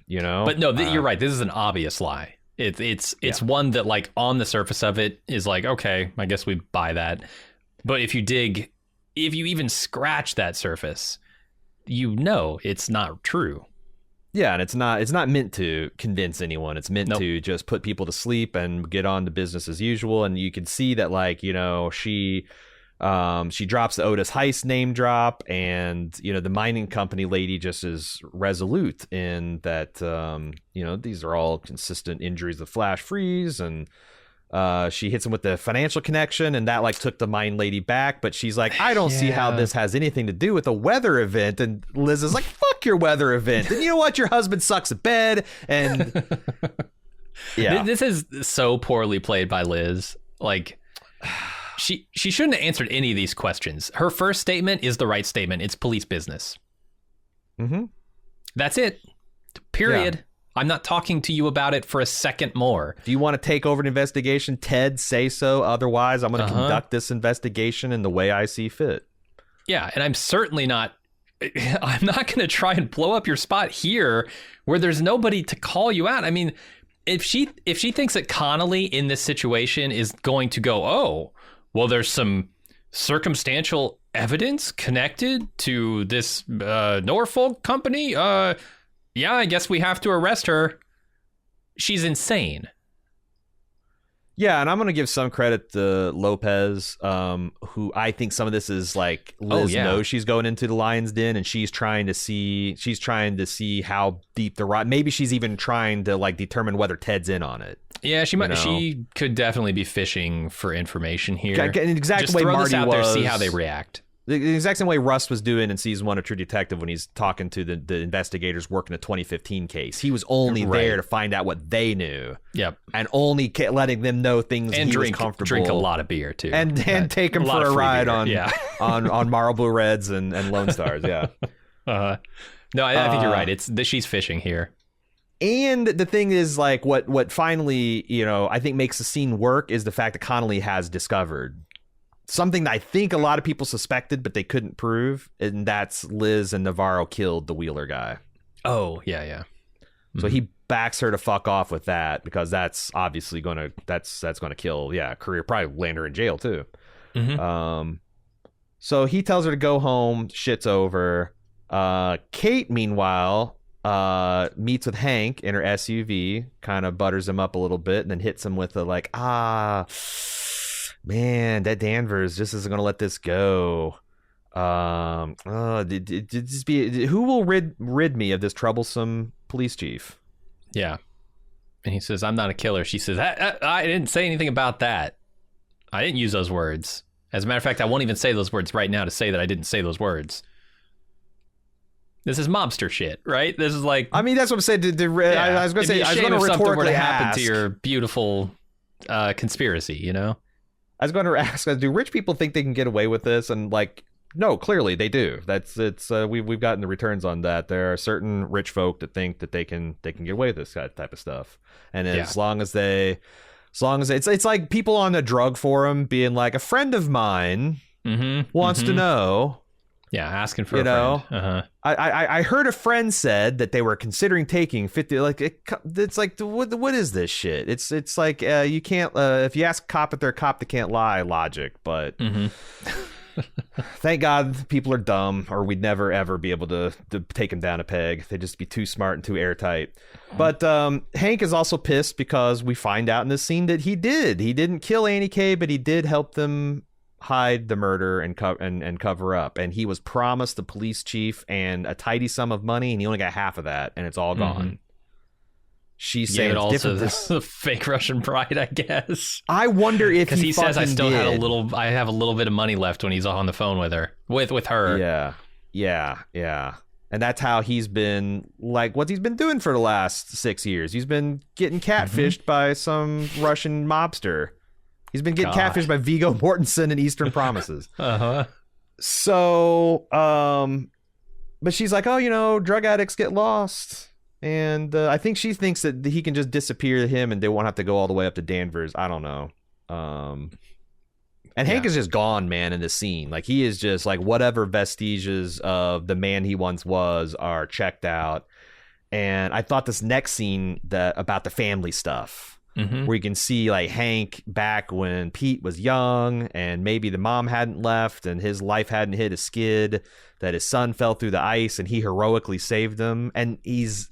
you know, but no, you're right. This is an obvious lie. It's one that like on the surface of it is like, okay, I guess we buy that. But if you even scratch that surface, you know it's not true. Yeah, and it's not meant to convince anyone. It's meant to just put people to sleep and get on to business as usual. And you can see that, like, you know, she drops the Otis Heist name drop, and you know the mining company lady just is resolute in that you know, these are all consistent injuries of flash freeze, and she hits him with the financial connection, and that like took the mine lady back. But she's like, I don't see how this has anything to do with a weather event. And Liz is like, fuck your weather event. And you know what? Your husband sucks at bed. And this is so poorly played by Liz. Like, she shouldn't have answered any of these questions. Her first statement is the right statement. It's police business. That's it. Period. I'm not talking to you about it for a second more. Do you want to take over an investigation? Ted, say so. Otherwise, I'm going to conduct this investigation in the way I see fit. Yeah, and I'm certainly not... I'm not going to try and blow up your spot here where there's nobody to call you out. I mean, if she thinks that Connolly in this situation is going to go, oh, well, there's some circumstantial evidence connected to this Norfolk company, yeah, I guess we have to arrest her. She's insane. Yeah, and I'm going to give some credit to Lopez, who I think some of this is like Liz knows she's going into the lion's den, and she's trying to see how deep the rot. Maybe she's even trying to like determine whether Ted's in on it. Yeah, she might. You know? She could definitely be fishing for information here. Exactly the way throw Marty this out was. there, see how they react. The exact same way Russ was doing in season 1 of True Detective when he's talking to the investigators working a 2015 case. He was only there to find out what they knew. Yep. And only letting them know things and he was comfortable. Drink a lot of beer, too. And take him for a ride on Marlboro Reds and Lone Stars, yeah. No, I think you're right. She's fishing here. And the thing is, like, what finally, you know, I think makes the scene work is the fact that Connolly has discovered something that I think a lot of people suspected, but they couldn't prove, and that's Liz and Navarro killed the Wheeler guy. Oh, yeah. So he backs her to fuck off with that, because that's obviously gonna kill career, probably land her in jail too. So he tells her to go home. Shit's over. Kate, meanwhile, meets with Hank in her SUV, kind of butters him up a little bit, and then hits him with a like, man, that Danvers just isn't going to let this go. Who will rid me of this troublesome police chief? Yeah. And he says, I'm not a killer. She says, I didn't say anything about that. I didn't use those words. As a matter of fact, I won't even say those words right now to say that I didn't say those words. This is mobster shit, right? This is like... I mean, that's what I'm saying. I was going to say, I was going to rhetorically happen to your beautiful conspiracy, you know? I was going to ask, do rich people think they can get away with this? And like, no, clearly they do. We've gotten the returns on that. There are certain rich folk that think that they can get away with this type of stuff. And as long as it's like people on a drug forum being like, a friend of mine wants to know. Yeah, asking for a friend. Uh-huh. I heard a friend said that they were considering taking 50. Like it's like what is this shit? It's like you can't if you ask a cop if they're a cop, they can't lie logic. But thank God people are dumb, or we'd never ever be able to take them down a peg. They'd just be too smart and too airtight. But Hank is also pissed because we find out in this scene that he didn't kill Annie K, but he did help them hide the murder and cover up, and he was promised the police chief and a tidy sum of money, and he only got half of that, and it's all gone. She's saying it it's also different. the fake Russian pride, I guess. I wonder if because he says I still did. I have a little bit of money left when he's on the phone with her. Yeah. And that's how he's been, like, what he's been doing for the last 6 years. He's been getting catfished by some Russian mobster. He's been getting catfished by Viggo Mortensen in Eastern Promises. So, but she's like, oh, drug addicts get lost. And I think she thinks that he can just disappear him and they won't have to go all the way up to Danvers. I don't know. And Hank is just gone, man, in this scene. Like, he is just like whatever vestiges of the man he once was are checked out. And I thought this next scene about the family stuff. Where you can see like Hank back when Pete was young and maybe the mom hadn't left and his life hadn't hit a skid, that his son fell through the ice and he heroically saved him. And he's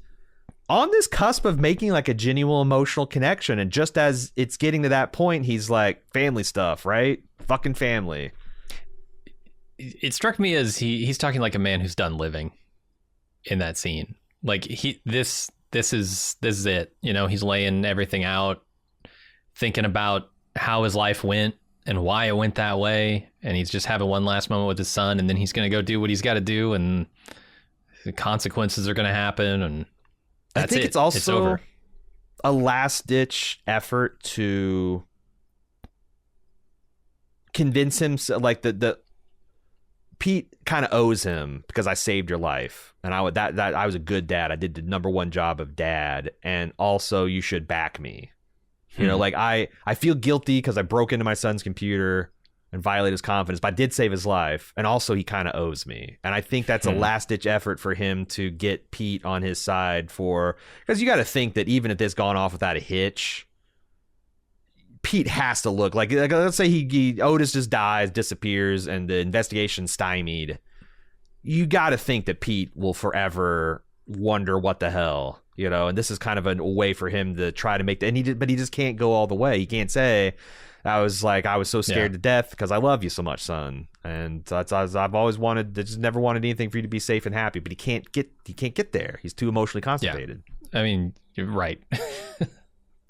on this cusp of making like a genuine emotional connection. And just as it's getting to that point, he's like, family stuff, right? Fucking family. It struck me as he's talking like a man who's done living in that scene. Like this is it, he's laying everything out, thinking about how his life went and why it went that way, and he's just having one last moment with his son, and then he's going to go do what he's got to do, and the consequences are going to happen, and that's it. I think it's also it's over. A last-ditch effort to convince him, like the Pete kind of owes him because I saved your life, and I was a good dad. I did the number one job of dad, and also you should back me. Like I feel guilty because I broke into my son's computer and violated his confidence, but I did save his life, and also he kind of owes me. And I think that's a last ditch effort for him to get Pete on his side because you got to think that even if this gone off without a hitch, Pete has to look like let's say Otis just dies, disappears, and the investigation stymied. You got to think that Pete will forever wonder what the hell, and this is kind of a way for him to try to make that. But he just can't go all the way. He can't say, I was so scared to death because I love you so much, son. And I've always just never wanted anything for you to be safe and happy. But he can't get there. He's too emotionally constipated. Yeah. I mean, you're right.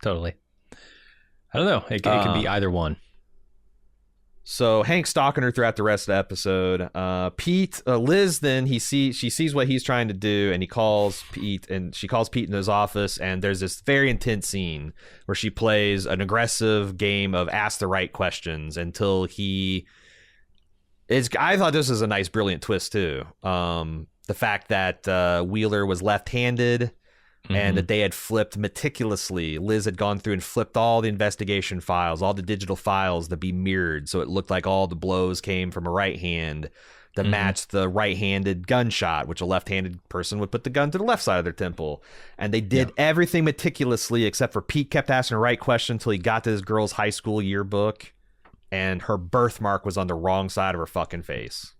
Totally. I don't know. It could be either one. So Hank's stalking her throughout the rest of the episode. Liz, then she sees what he's trying to do, and she calls Pete into his office, and there's this very intense scene where she plays an aggressive game of ask the right questions until I thought this was a nice, brilliant twist too. The fact that Wheeler was left-handed. And that they had flipped meticulously. Liz had gone through and flipped all the investigation files, all the digital files to be mirrored. So it looked like all the blows came from a right hand to match the right-handed gunshot, which a left-handed person would put the gun to the left side of their temple. And they did everything meticulously except for Pete kept asking the right question until he got to this girl's high school yearbook. And her birthmark was on the wrong side of her fucking face.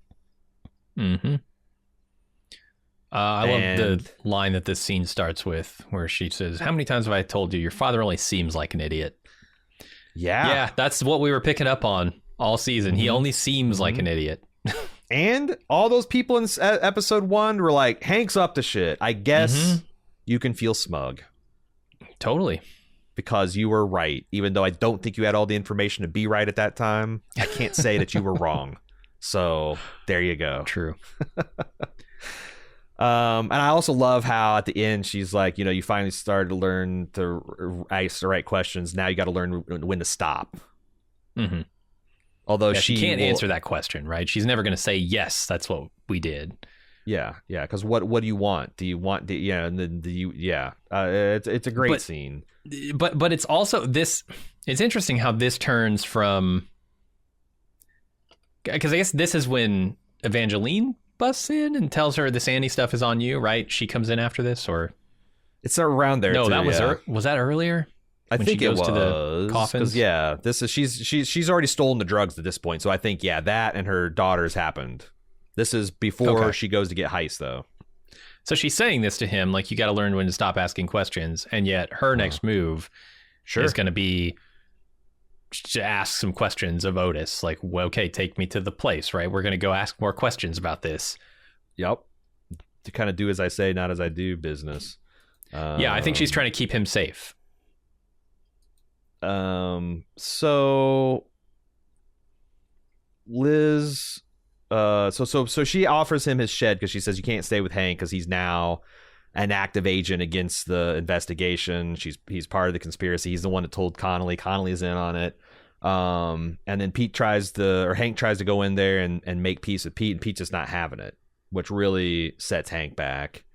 I love the line that this scene starts with, where she says, "How many times have I told you your father only seems like an idiot?" Yeah, that's what we were picking up on all season. He only seems like an idiot. And all those people in episode 1 were like, Hank's up to shit. I guess you can feel smug. Totally. Because you were right. Even though I don't think you had all the information to be right at that time, I can't say that you were wrong. So there you go. True. And I also love how at the end she's like, you finally started to learn to ask the right questions. Now you got to learn when to stop. Mm-hmm. Although she can't answer that question, right? She's never going to say, yes, that's what we did. Yeah. Because what do you want? Do you want the and then do you? Yeah. It's a great scene. But it's also this. It's interesting how this turns from. Because I guess this is when Evangeline busts in and tells her the Sandy stuff is on you, right? She comes in after this, or it's around there. No, too, that was was that earlier? I think it was to the coffins. Yeah, this is she's already stolen the drugs at this point, so I think that and her daughters happened. This is before she goes to get Heist, though. So she's saying this to him, like, you got to learn when to stop asking questions, and yet her next move is going to be to ask some questions of Otis, like, well, okay, take me to the place, right? We're going to go ask more questions about this. Yep. To kind of do as I say, not as I do business. I think she's trying to keep him safe. So Liz, so she offers him his shed because she says you can't stay with Hank because he's now an active agent against the investigation. He's part of the conspiracy. He's the one that told Connolly. Connolly's in on it. And then Hank tries to go in there and make peace with Pete, and Pete's just not having it, which really sets Hank back.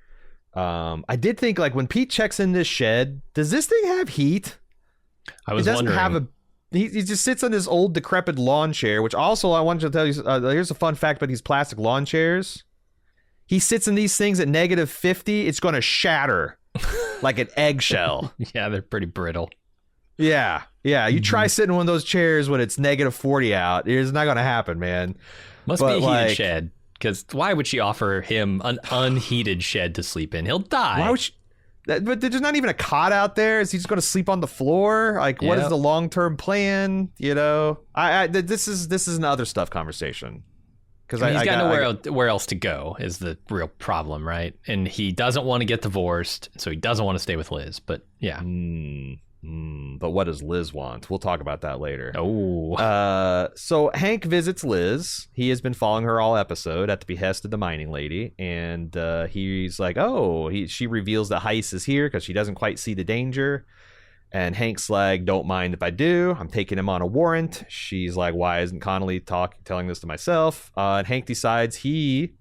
I did think, like, when Pete checks in this shed, does this thing have heat? I was wondering. He just sits on this old decrepit lawn chair, which also I wanted to tell you, here's a fun fact about these plastic lawn chairs. He sits in these things at -50, it's going to shatter like an eggshell. Yeah, they're pretty brittle. Yeah. You try sitting in one of those chairs when it's -40 out. It's not going to happen, man. Must be a heated shed, because why would she offer him an unheated shed to sleep in? He'll die. Why would she? But there's not even a cot out there. Is he just going to sleep on the floor? Like, what is the long-term plan? This is an other stuff conversation. Because he's got nowhere else to go is the real problem, right? And he doesn't want to get divorced, so he doesn't want to stay with Liz. But yeah. But what does Liz want? We'll talk about that later. Oh. So Hank visits Liz. He has been following her all episode at the behest of the mining lady, and he's like, she reveals that Heist is here because she doesn't quite see the danger. And Hank's like, don't mind if I do. I'm taking him on a warrant. She's like, why isn't Connolly telling this to myself? And Hank decides he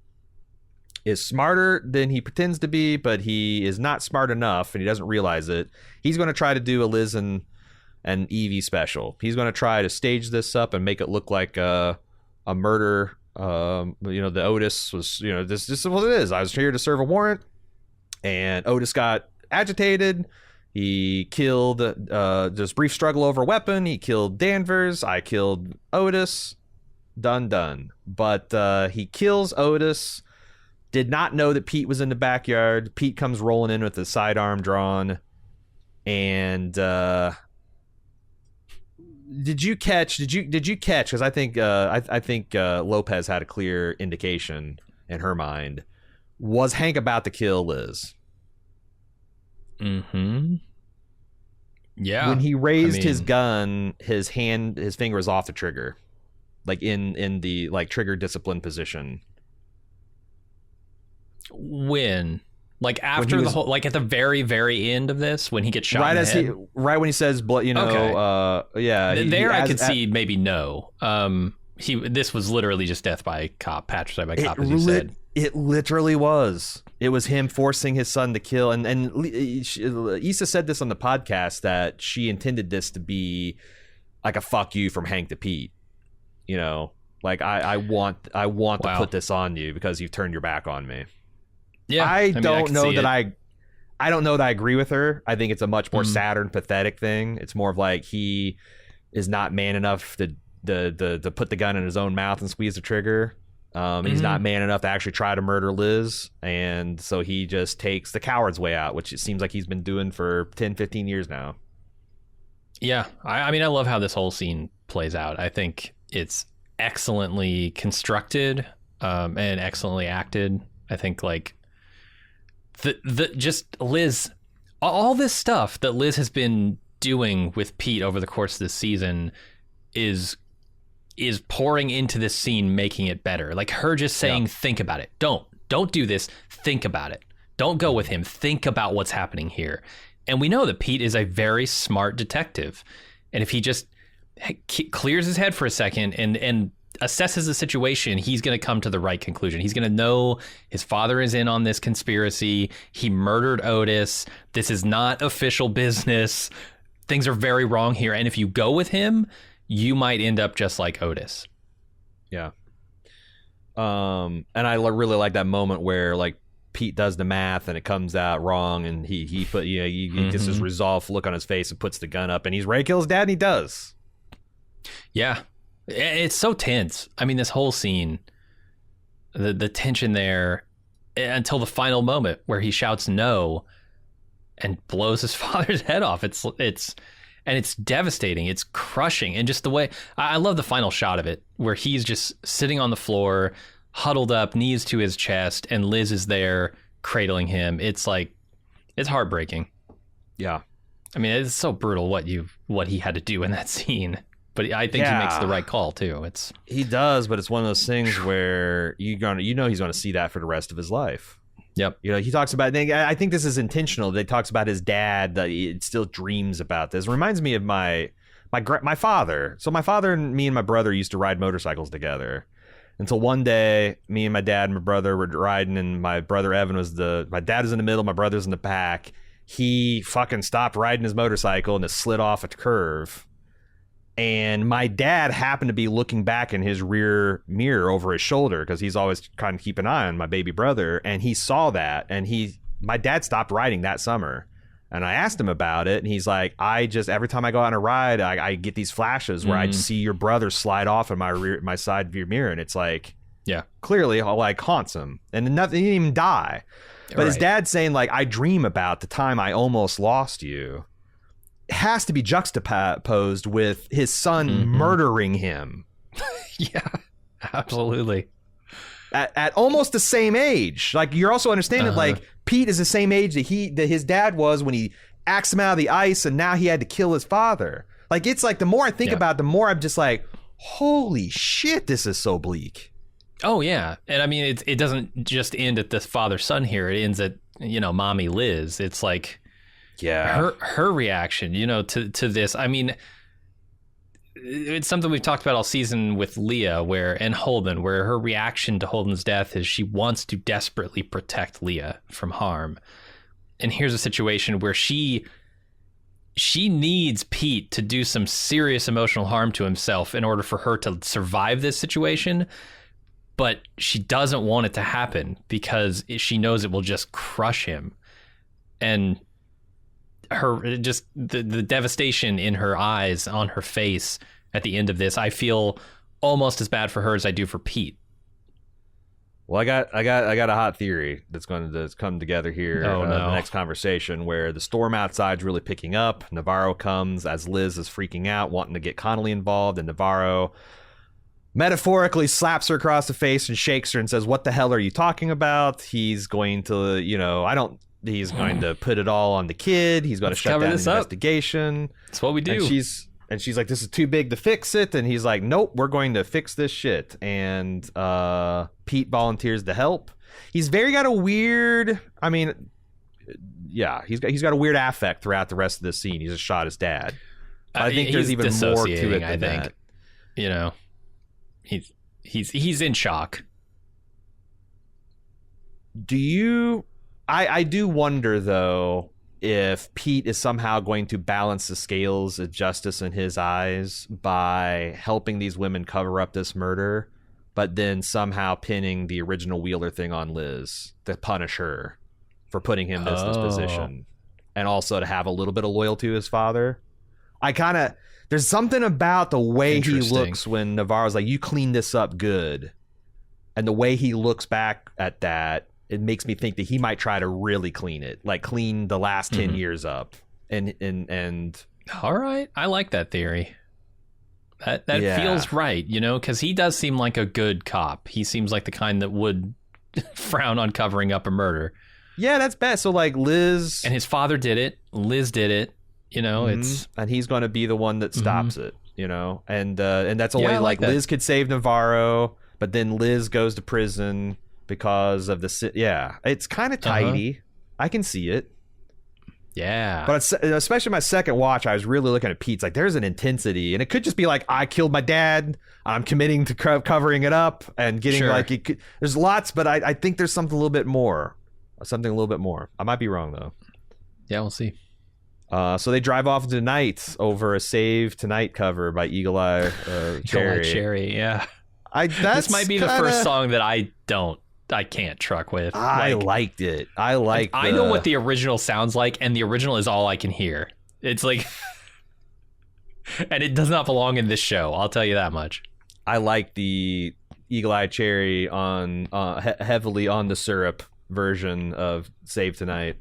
is smarter than he pretends to be, but he is not smart enough, and he doesn't realize it. He's going to try to do a Liz and Evie special. He's going to try to stage this up and make it look like a murder. The Otis was, this is what it is. I was here to serve a warrant, and Otis got agitated. He killed, this brief struggle over a weapon. He killed Danvers. I killed Otis. Done. But he kills Otis. Did not know that Pete was in the backyard. Pete comes rolling in with his sidearm drawn. And did you catch? Because I think Lopez had a clear indication in her mind. Was Hank about to kill Liz? Mm-hmm. Yeah. When he raised his gun, his finger was off the trigger, like in the trigger discipline position. When? Like after the whole, like at the very, very end of this, when he gets shot in the head? Right when he says, "Blood," Okay. I could see maybe no. This was literally just death by cop, patricide by cop, as you said. It literally was. It was him forcing his son to kill. And Issa said this on the podcast that she intended this to be like a fuck you from Hank to Pete. Like I want to put this on you because you've turned your back on me. Yeah, I don't know that I agree with her. I think it's a much more Saturn pathetic thing. It's more of like he is not man enough to put the gun in his own mouth and squeeze the trigger. He's not man enough to actually try to murder Liz. And so he just takes the coward's way out, which it seems like he's been doing for 10, 15 years now. Yeah. I mean, I love how this whole scene plays out. I think it's excellently constructed and excellently acted. I think like the just Liz, all this stuff that Liz has been doing with Pete over the course of this season is pouring into this scene, making it better. Like her just saying, think about it. Don't Don't do this. Think about it. Don't go with him. Think about what's happening here. And we know that Pete is a very smart detective. And if he just clears his head for a second and assesses the situation, he's going to come to the right conclusion. He's going to know his father is in on this conspiracy. He murdered Otis. This is not official business. Things are very wrong here. And if you go with him, you might end up just like Otis. Yeah. And I really like that moment where like Pete does the math and it comes out wrong, and he gets his resolved look on his face and puts the gun up, and he's ready to kill his dad, and he does. Yeah. It's so tense. I mean, this whole scene, the tension there until the final moment where he shouts no and blows his father's head off. It's devastating. It's crushing. And just the way I love the final shot of it where he's just sitting on the floor, huddled up, knees to his chest, and Liz is there cradling him. It's heartbreaking. Yeah. I mean, it's so brutal what he had to do in that scene. But I think he makes the right call too. He does, but it's one of those things where he's going to see that for the rest of his life. Yep. He talks about, I think this is intentional. He talks about his dad, that he still dreams about this. It reminds me of my father. So my father and me and my brother used to ride motorcycles together. Until one day, me and my dad and my brother were riding, and my brother Evan my dad was in the middle, my brother's in the back. He fucking stopped riding his motorcycle and it slid off a curve. And my dad happened to be looking back in his rear mirror over his shoulder, because he's always trying to keep an eye on my baby brother. And he saw that, and my dad stopped riding that summer. And I asked him about it, and he's like, every time I go on a ride, I get these flashes where I just see your brother slide off in my side view mirror, and it's like, yeah, clearly like haunts him, and nothing, he didn't even die. But his dad's saying like, I dream about the time I almost lost you. Has to be juxtaposed with his son murdering him. Yeah, absolutely. At almost the same age. Like, you're also understanding like Pete is the same age that his dad was when he axed him out of the ice, and now he had to kill his father. Like, it's like the more I think about it, the more I'm just like, holy shit, this is so bleak. Oh yeah. And I mean, it doesn't just end at this father-son here. It ends at, mommy Liz. It's like, yeah, her reaction, to this. I mean, it's something we've talked about all season with Leah, and Holden, where her reaction to Holden's death is she wants to desperately protect Leah from harm. And here's a situation where she needs Pete to do some serious emotional harm to himself in order for her to survive this situation. But she doesn't want it to happen because she knows it will just crush him. And the devastation in her eyes, on her face at the end of this, I feel almost as bad for her as I do for Pete. Well, I got a hot theory that's going to come together here in the next conversation, where the storm outside's really picking up. Navarro comes as Liz is freaking out, wanting to get Connolly involved, and Navarro metaphorically slaps her across the face and shakes her and says, "What the hell are you talking about?" He's going to, he's going to put it all on the kid. He's going to shut down the investigation. That's what we do. And she's like, "This is too big to fix it." And he's like, "Nope, we're going to fix this shit." And Pete volunteers to help. He's got a weird, he's got a weird affect throughout the rest of the scene. He's just shot his dad. I think there's even more to it than that. He's in shock. I do wonder, though, if Pete is somehow going to balance the scales of justice in his eyes by helping these women cover up this murder, but then somehow pinning the original Wheeler thing on Liz to punish her for putting him in this position, and also to have a little bit of loyalty to his father. There's something about the way he looks when Navarro's like, "You clean this up good," and the way he looks back at that, it makes me think that he might try to really clean it, like clean the last 10 years up. And all right, I like that theory. That feels right, because he does seem like a good cop. He seems like the kind that would frown on covering up a murder. Yeah, that's bad. So like Liz and his father did it. Liz did it. It's, and he's going to be the one that stops it. And that's only Liz could save Navarro, but then Liz goes to prison. because of it's kind of tidy. I can see it. Yeah. But especially my second watch, I was really looking at Pete's like, there's an intensity, and it could just be like, I killed my dad. I'm committing to covering it up and getting there's lots, but I think there's something a little bit more. I might be wrong though. Yeah, we'll see. So they drive off into the night over a Save Tonight cover by Eagle Eye Cherry. Cherry, yeah. This might be the first song that I can't truck with. I liked it. I know what the original sounds like, and the original is all I can hear. It's like, and it does not belong in this show. I'll tell you that much. I like the Eagle Eye Cherry on heavily on the syrup version of Save Tonight.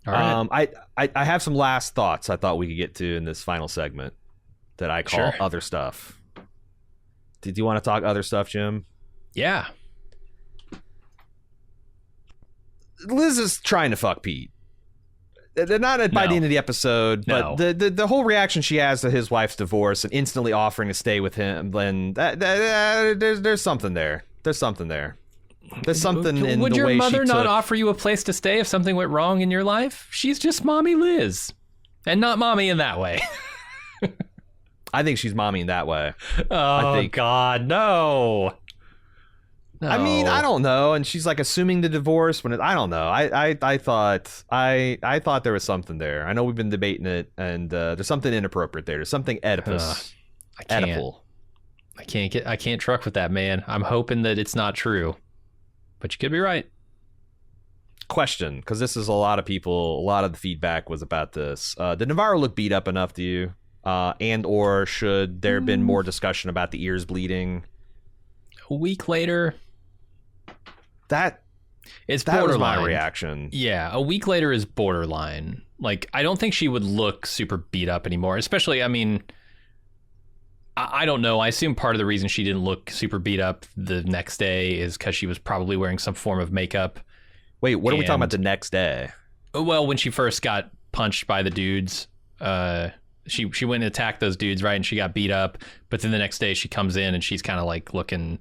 All right. I have some last thoughts I thought we could get to in this final segment that I call other stuff. Did you want to talk other stuff, Jim? Yeah. Liz is trying to fuck Pete. They're not by the end of the episode, but the whole reaction she has to his wife's divorce and instantly offering to stay with him, then there's something there. There's something there. There's something in the way she took... Would your mother not offer you a place to stay if something went wrong in your life? She's just Mommy Liz. And not Mommy in that way. I think she's Mommy in that way. Oh, God, no. No. I mean, I don't know. And she's like assuming the divorce when I don't know. I thought there was something there. I know we've been debating it, and there's something inappropriate there. There's something Oedipus. Oedipal. I can't truck with that, man. I'm hoping that it's not true, but you could be right. Question, because this is a lot of the feedback was about this. Did Navarro look beat up enough to you? And or should there have been more discussion about the ears bleeding? A week later, that was my reaction. Yeah, a week later is borderline. Like, I don't think she would look super beat up anymore. Especially, I mean, I don't know. I assume part of the reason she didn't look super beat up the next day is because she was probably wearing some form of makeup. Wait, what are we talking about the next day? Well, when she first got punched by the dudes, she went and attacked those dudes, right? And she got beat up. But then the next day she comes in and she's kind of like looking,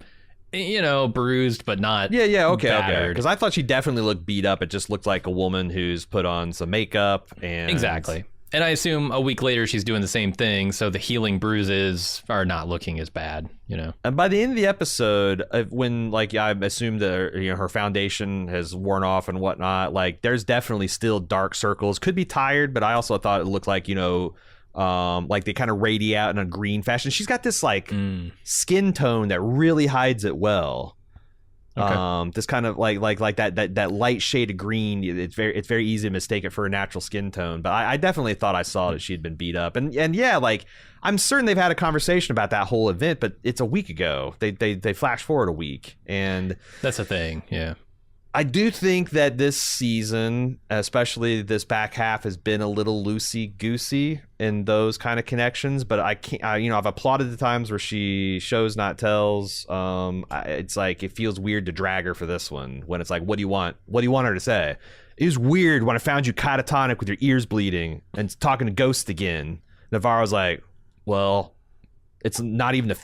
bruised, but not okay. Because I thought she definitely looked beat up. It just looked like a woman who's put on some makeup. And exactly. And I assume a week later she's doing the same thing. So the healing bruises are not looking as bad, And by the end of the episode, when I assumed that her foundation has worn off and whatnot, like there's definitely still dark circles. Could be tired, but I also thought it looked like like they kind of radiate out in a green fashion. She's got this skin tone that really hides it well. Okay. This kind of like that light shade of green. It's very easy to mistake it for a natural skin tone. But I definitely thought I saw that she'd been beat up. And yeah, like I'm certain they've had a conversation about that whole event, but it's a week ago. They flash forward a week, and that's a thing. Yeah. I do think that this season, especially this back half, has been a little loosey-goosey in those kind of connections. But I can't, I've applauded the times where she shows, not tells. It's like it feels weird to drag her for this one when it's like, what do you want? What do you want her to say? It was weird when I found you catatonic with your ears bleeding and talking to ghosts again. Navarro's like, well, it's not even the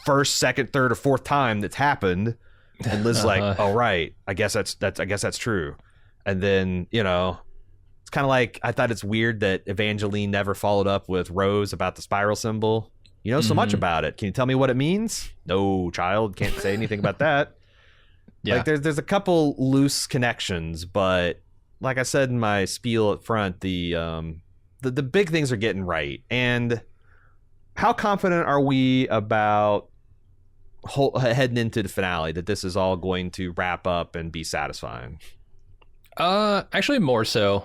first, second, third, or fourth time that's happened. And Liz's like, oh, right. I guess that's true. And then, it's kind of like, I thought it's weird that Evangeline never followed up with Rose about the spiral symbol. You know so much about it. Can you tell me what it means? No, child. Can't say anything about that. Yeah. Like there's a couple loose connections, but like I said in my spiel up front, the big things are getting right. And how confident are we about heading into the finale that this is all going to wrap up and be satisfying? Actually more so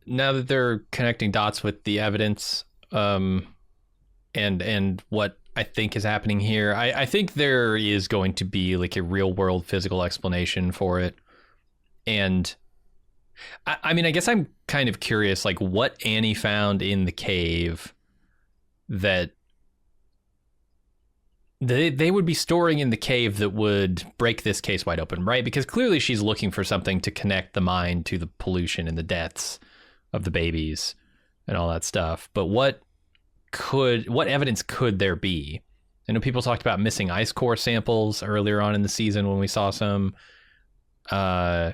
now that they're connecting dots with the evidence and what I think is happening here. I think there is going to be like a real world physical explanation for it. And I mean, I guess I'm kind of curious, like what Annie found in the cave that they would be storing in the cave that would break this case wide open, right? Because clearly she's looking for something to connect the mind to the pollution and the deaths of the babies and all that stuff. But what evidence could there be? I know people talked about missing ice core samples earlier on in the season when we saw some. Yeah,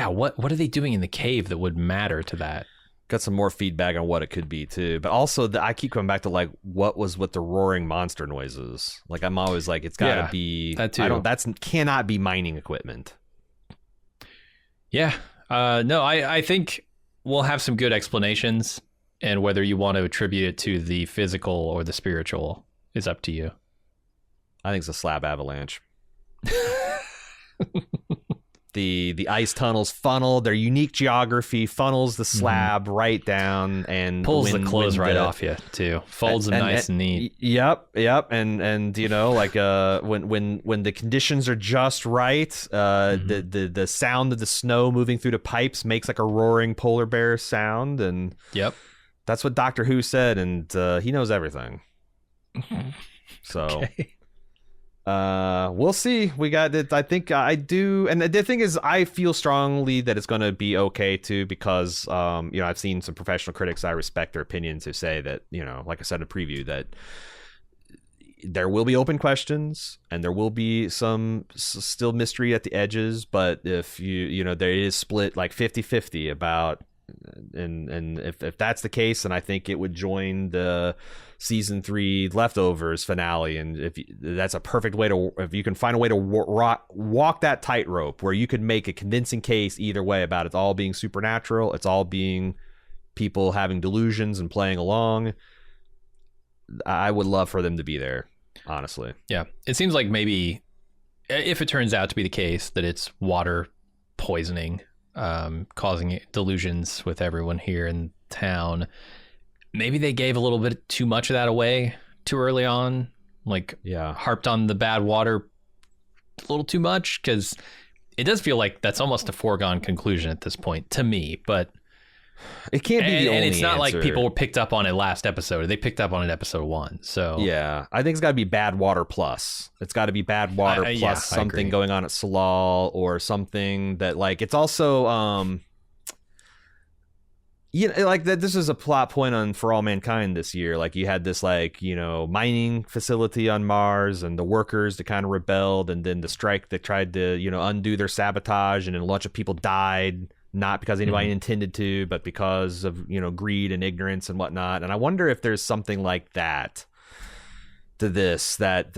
what are they doing in the cave that would matter to that? Got some more feedback on what it could be too, but also I keep coming back to like what was with the roaring monster noises. Like I'm always like it's got to be that too. That's cannot be mining equipment. Yeah, no, I think we'll have some good explanations, and whether you want to attribute it to the physical or the spiritual is up to you. I think it's a slab avalanche. The ice tunnels funnel their unique geography, funnels the slab right down and pulls the clothes right off you too, folds them nice and neat. Yep, and you know, like when the conditions are just right, the sound of the snow moving through the pipes makes like a roaring polar bear sound, and that's what Doctor Who said, and he knows everything. So. Okay. We'll see. We got it. I think I do. And the thing is, I feel strongly that it's going to be okay too, because, you know, I've seen some professional critics. I respect their opinions who say that, you know, like I said in a preview, that there will be open questions and there will be some still mystery at the edges. But if you know, there is split like 50-50 about, and if that's the case, then I think it would join the season 3 leftovers finale, and that's a perfect way to, if you can find a way to walk that tightrope where you could make a convincing case either way about it's all being supernatural, it's all being people having delusions and playing along, I would love for them to be there, honestly. Yeah, it seems like maybe if it turns out to be the case that it's water poisoning causing delusions with everyone here in town, maybe they gave a little bit too much of that away too early on, like harped on the bad water a little too much, because it does feel like that's almost a foregone conclusion at this point to me. But it can't be the only and it's not answer. Like people picked up on it last episode. They picked up on it episode 1. So yeah, I think it's got to be bad water plus. It's got to be bad water plus something going on at Salal, or something that, like, it's also you know, like that. This is a plot point on For All Mankind this year. Like you had this, like, you know, mining facility on Mars, and the workers that kind of rebelled, and then the strike that tried to, you know, undo their sabotage, and then a bunch of people died, not because anybody intended to, but because of, you know, greed and ignorance and whatnot. And I wonder if there's something like that to this, that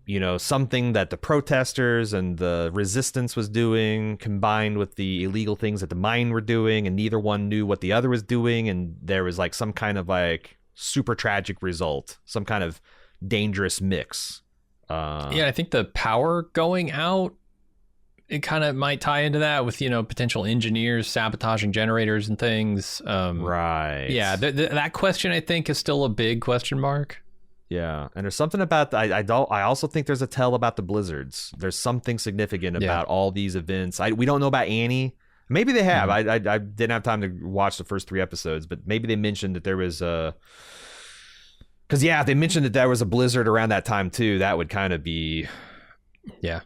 you know, something that the protesters and the resistance was doing combined with the illegal things that the mine were doing, and neither one knew what the other was doing, and there was like some kind of like super tragic result, some kind of dangerous mix. I think the power going out, it kind of might tie into that, with, you know, potential engineers sabotaging generators and things. Right. Yeah, that question I think is still a big question mark. Yeah, and there's something about I also think there's a tell about the blizzards. There's something significant about all these events. We don't know about Annie. Maybe they have. I didn't have time to watch the first 3 episodes, but maybe they mentioned that there was a. Because if they mentioned that there was a blizzard around that time too, that would kind of be. Yeah.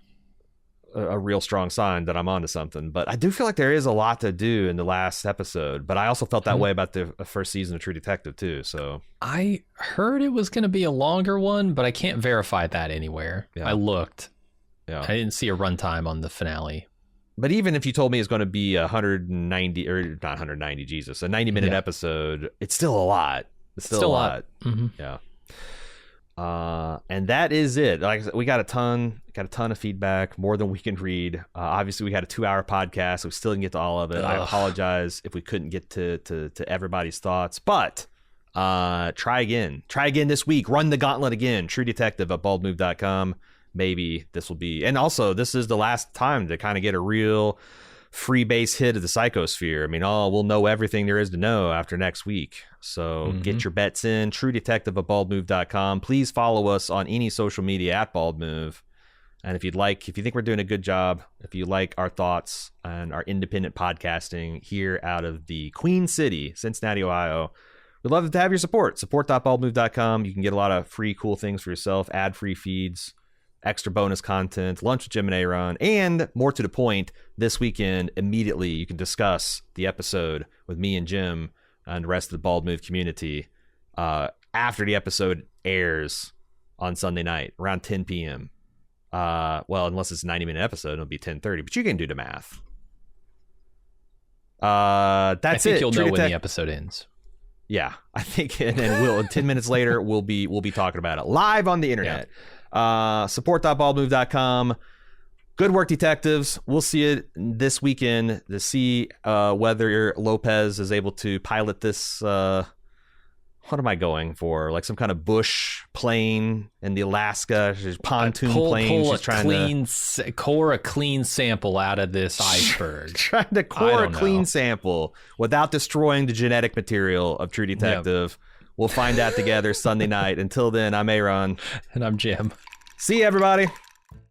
A real strong sign that I'm onto something. But I do feel like there is a lot to do in the last episode, but I also felt that way about the first season of True Detective too. So I heard it was going to be a longer one, but I can't verify that anywhere. I looked. I didn't see a runtime on the finale. But even if you told me it's going to be 190, or not 190, Jesus, a 90-minute episode, it's still a lot. It's still a lot. Mm-hmm. Yeah. And that is it. Like I said, we got a ton of feedback, more than we can read. Obviously we had a 2-hour podcast, so we still didn't get to all of it. I apologize if we couldn't get to everybody's thoughts, but try again this week. Run the gauntlet again. truedetective@baldmove.com. Maybe this will be, and also this is the last time to kind of get a real free base hit of the psychosphere. I mean, we'll know everything there is to know after next week. So get your bets in. truedetective@baldmove.com. Please follow us on any social media @baldmove. And if you think we're doing a good job, if you like our thoughts and our independent podcasting here out of the Queen City, Cincinnati, Ohio, we'd love to have your support. Support.baldmove.com. You can get a lot of free, cool things for yourself, ad-free feeds, extra bonus content, lunch with Jim and A.Ron, and more to the point, this weekend, immediately, you can discuss the episode with me and Jim and the rest of the Bald Move community after the episode airs on Sunday night, around 10 p.m. Well, unless it's a 90-minute episode, it'll be 10:30. But you can do the math. That's I think it. You'll know when the episode ends. Yeah, I think, and then we'll 10 minutes later we'll be talking about it live on the internet. Support.baldmove.com. Good work, detectives. We'll see it this weekend to see whether Lopez is able to pilot this. What am I going for? Like some kind of bush plane in the Alaska pontoon plane. She's trying to core a clean sample out of this iceberg. Trying to core a clean sample without destroying the genetic material of True Detective. Yep. We'll find out together Sunday night. Until then, I'm A.Ron. And I'm Jim. See you, everybody.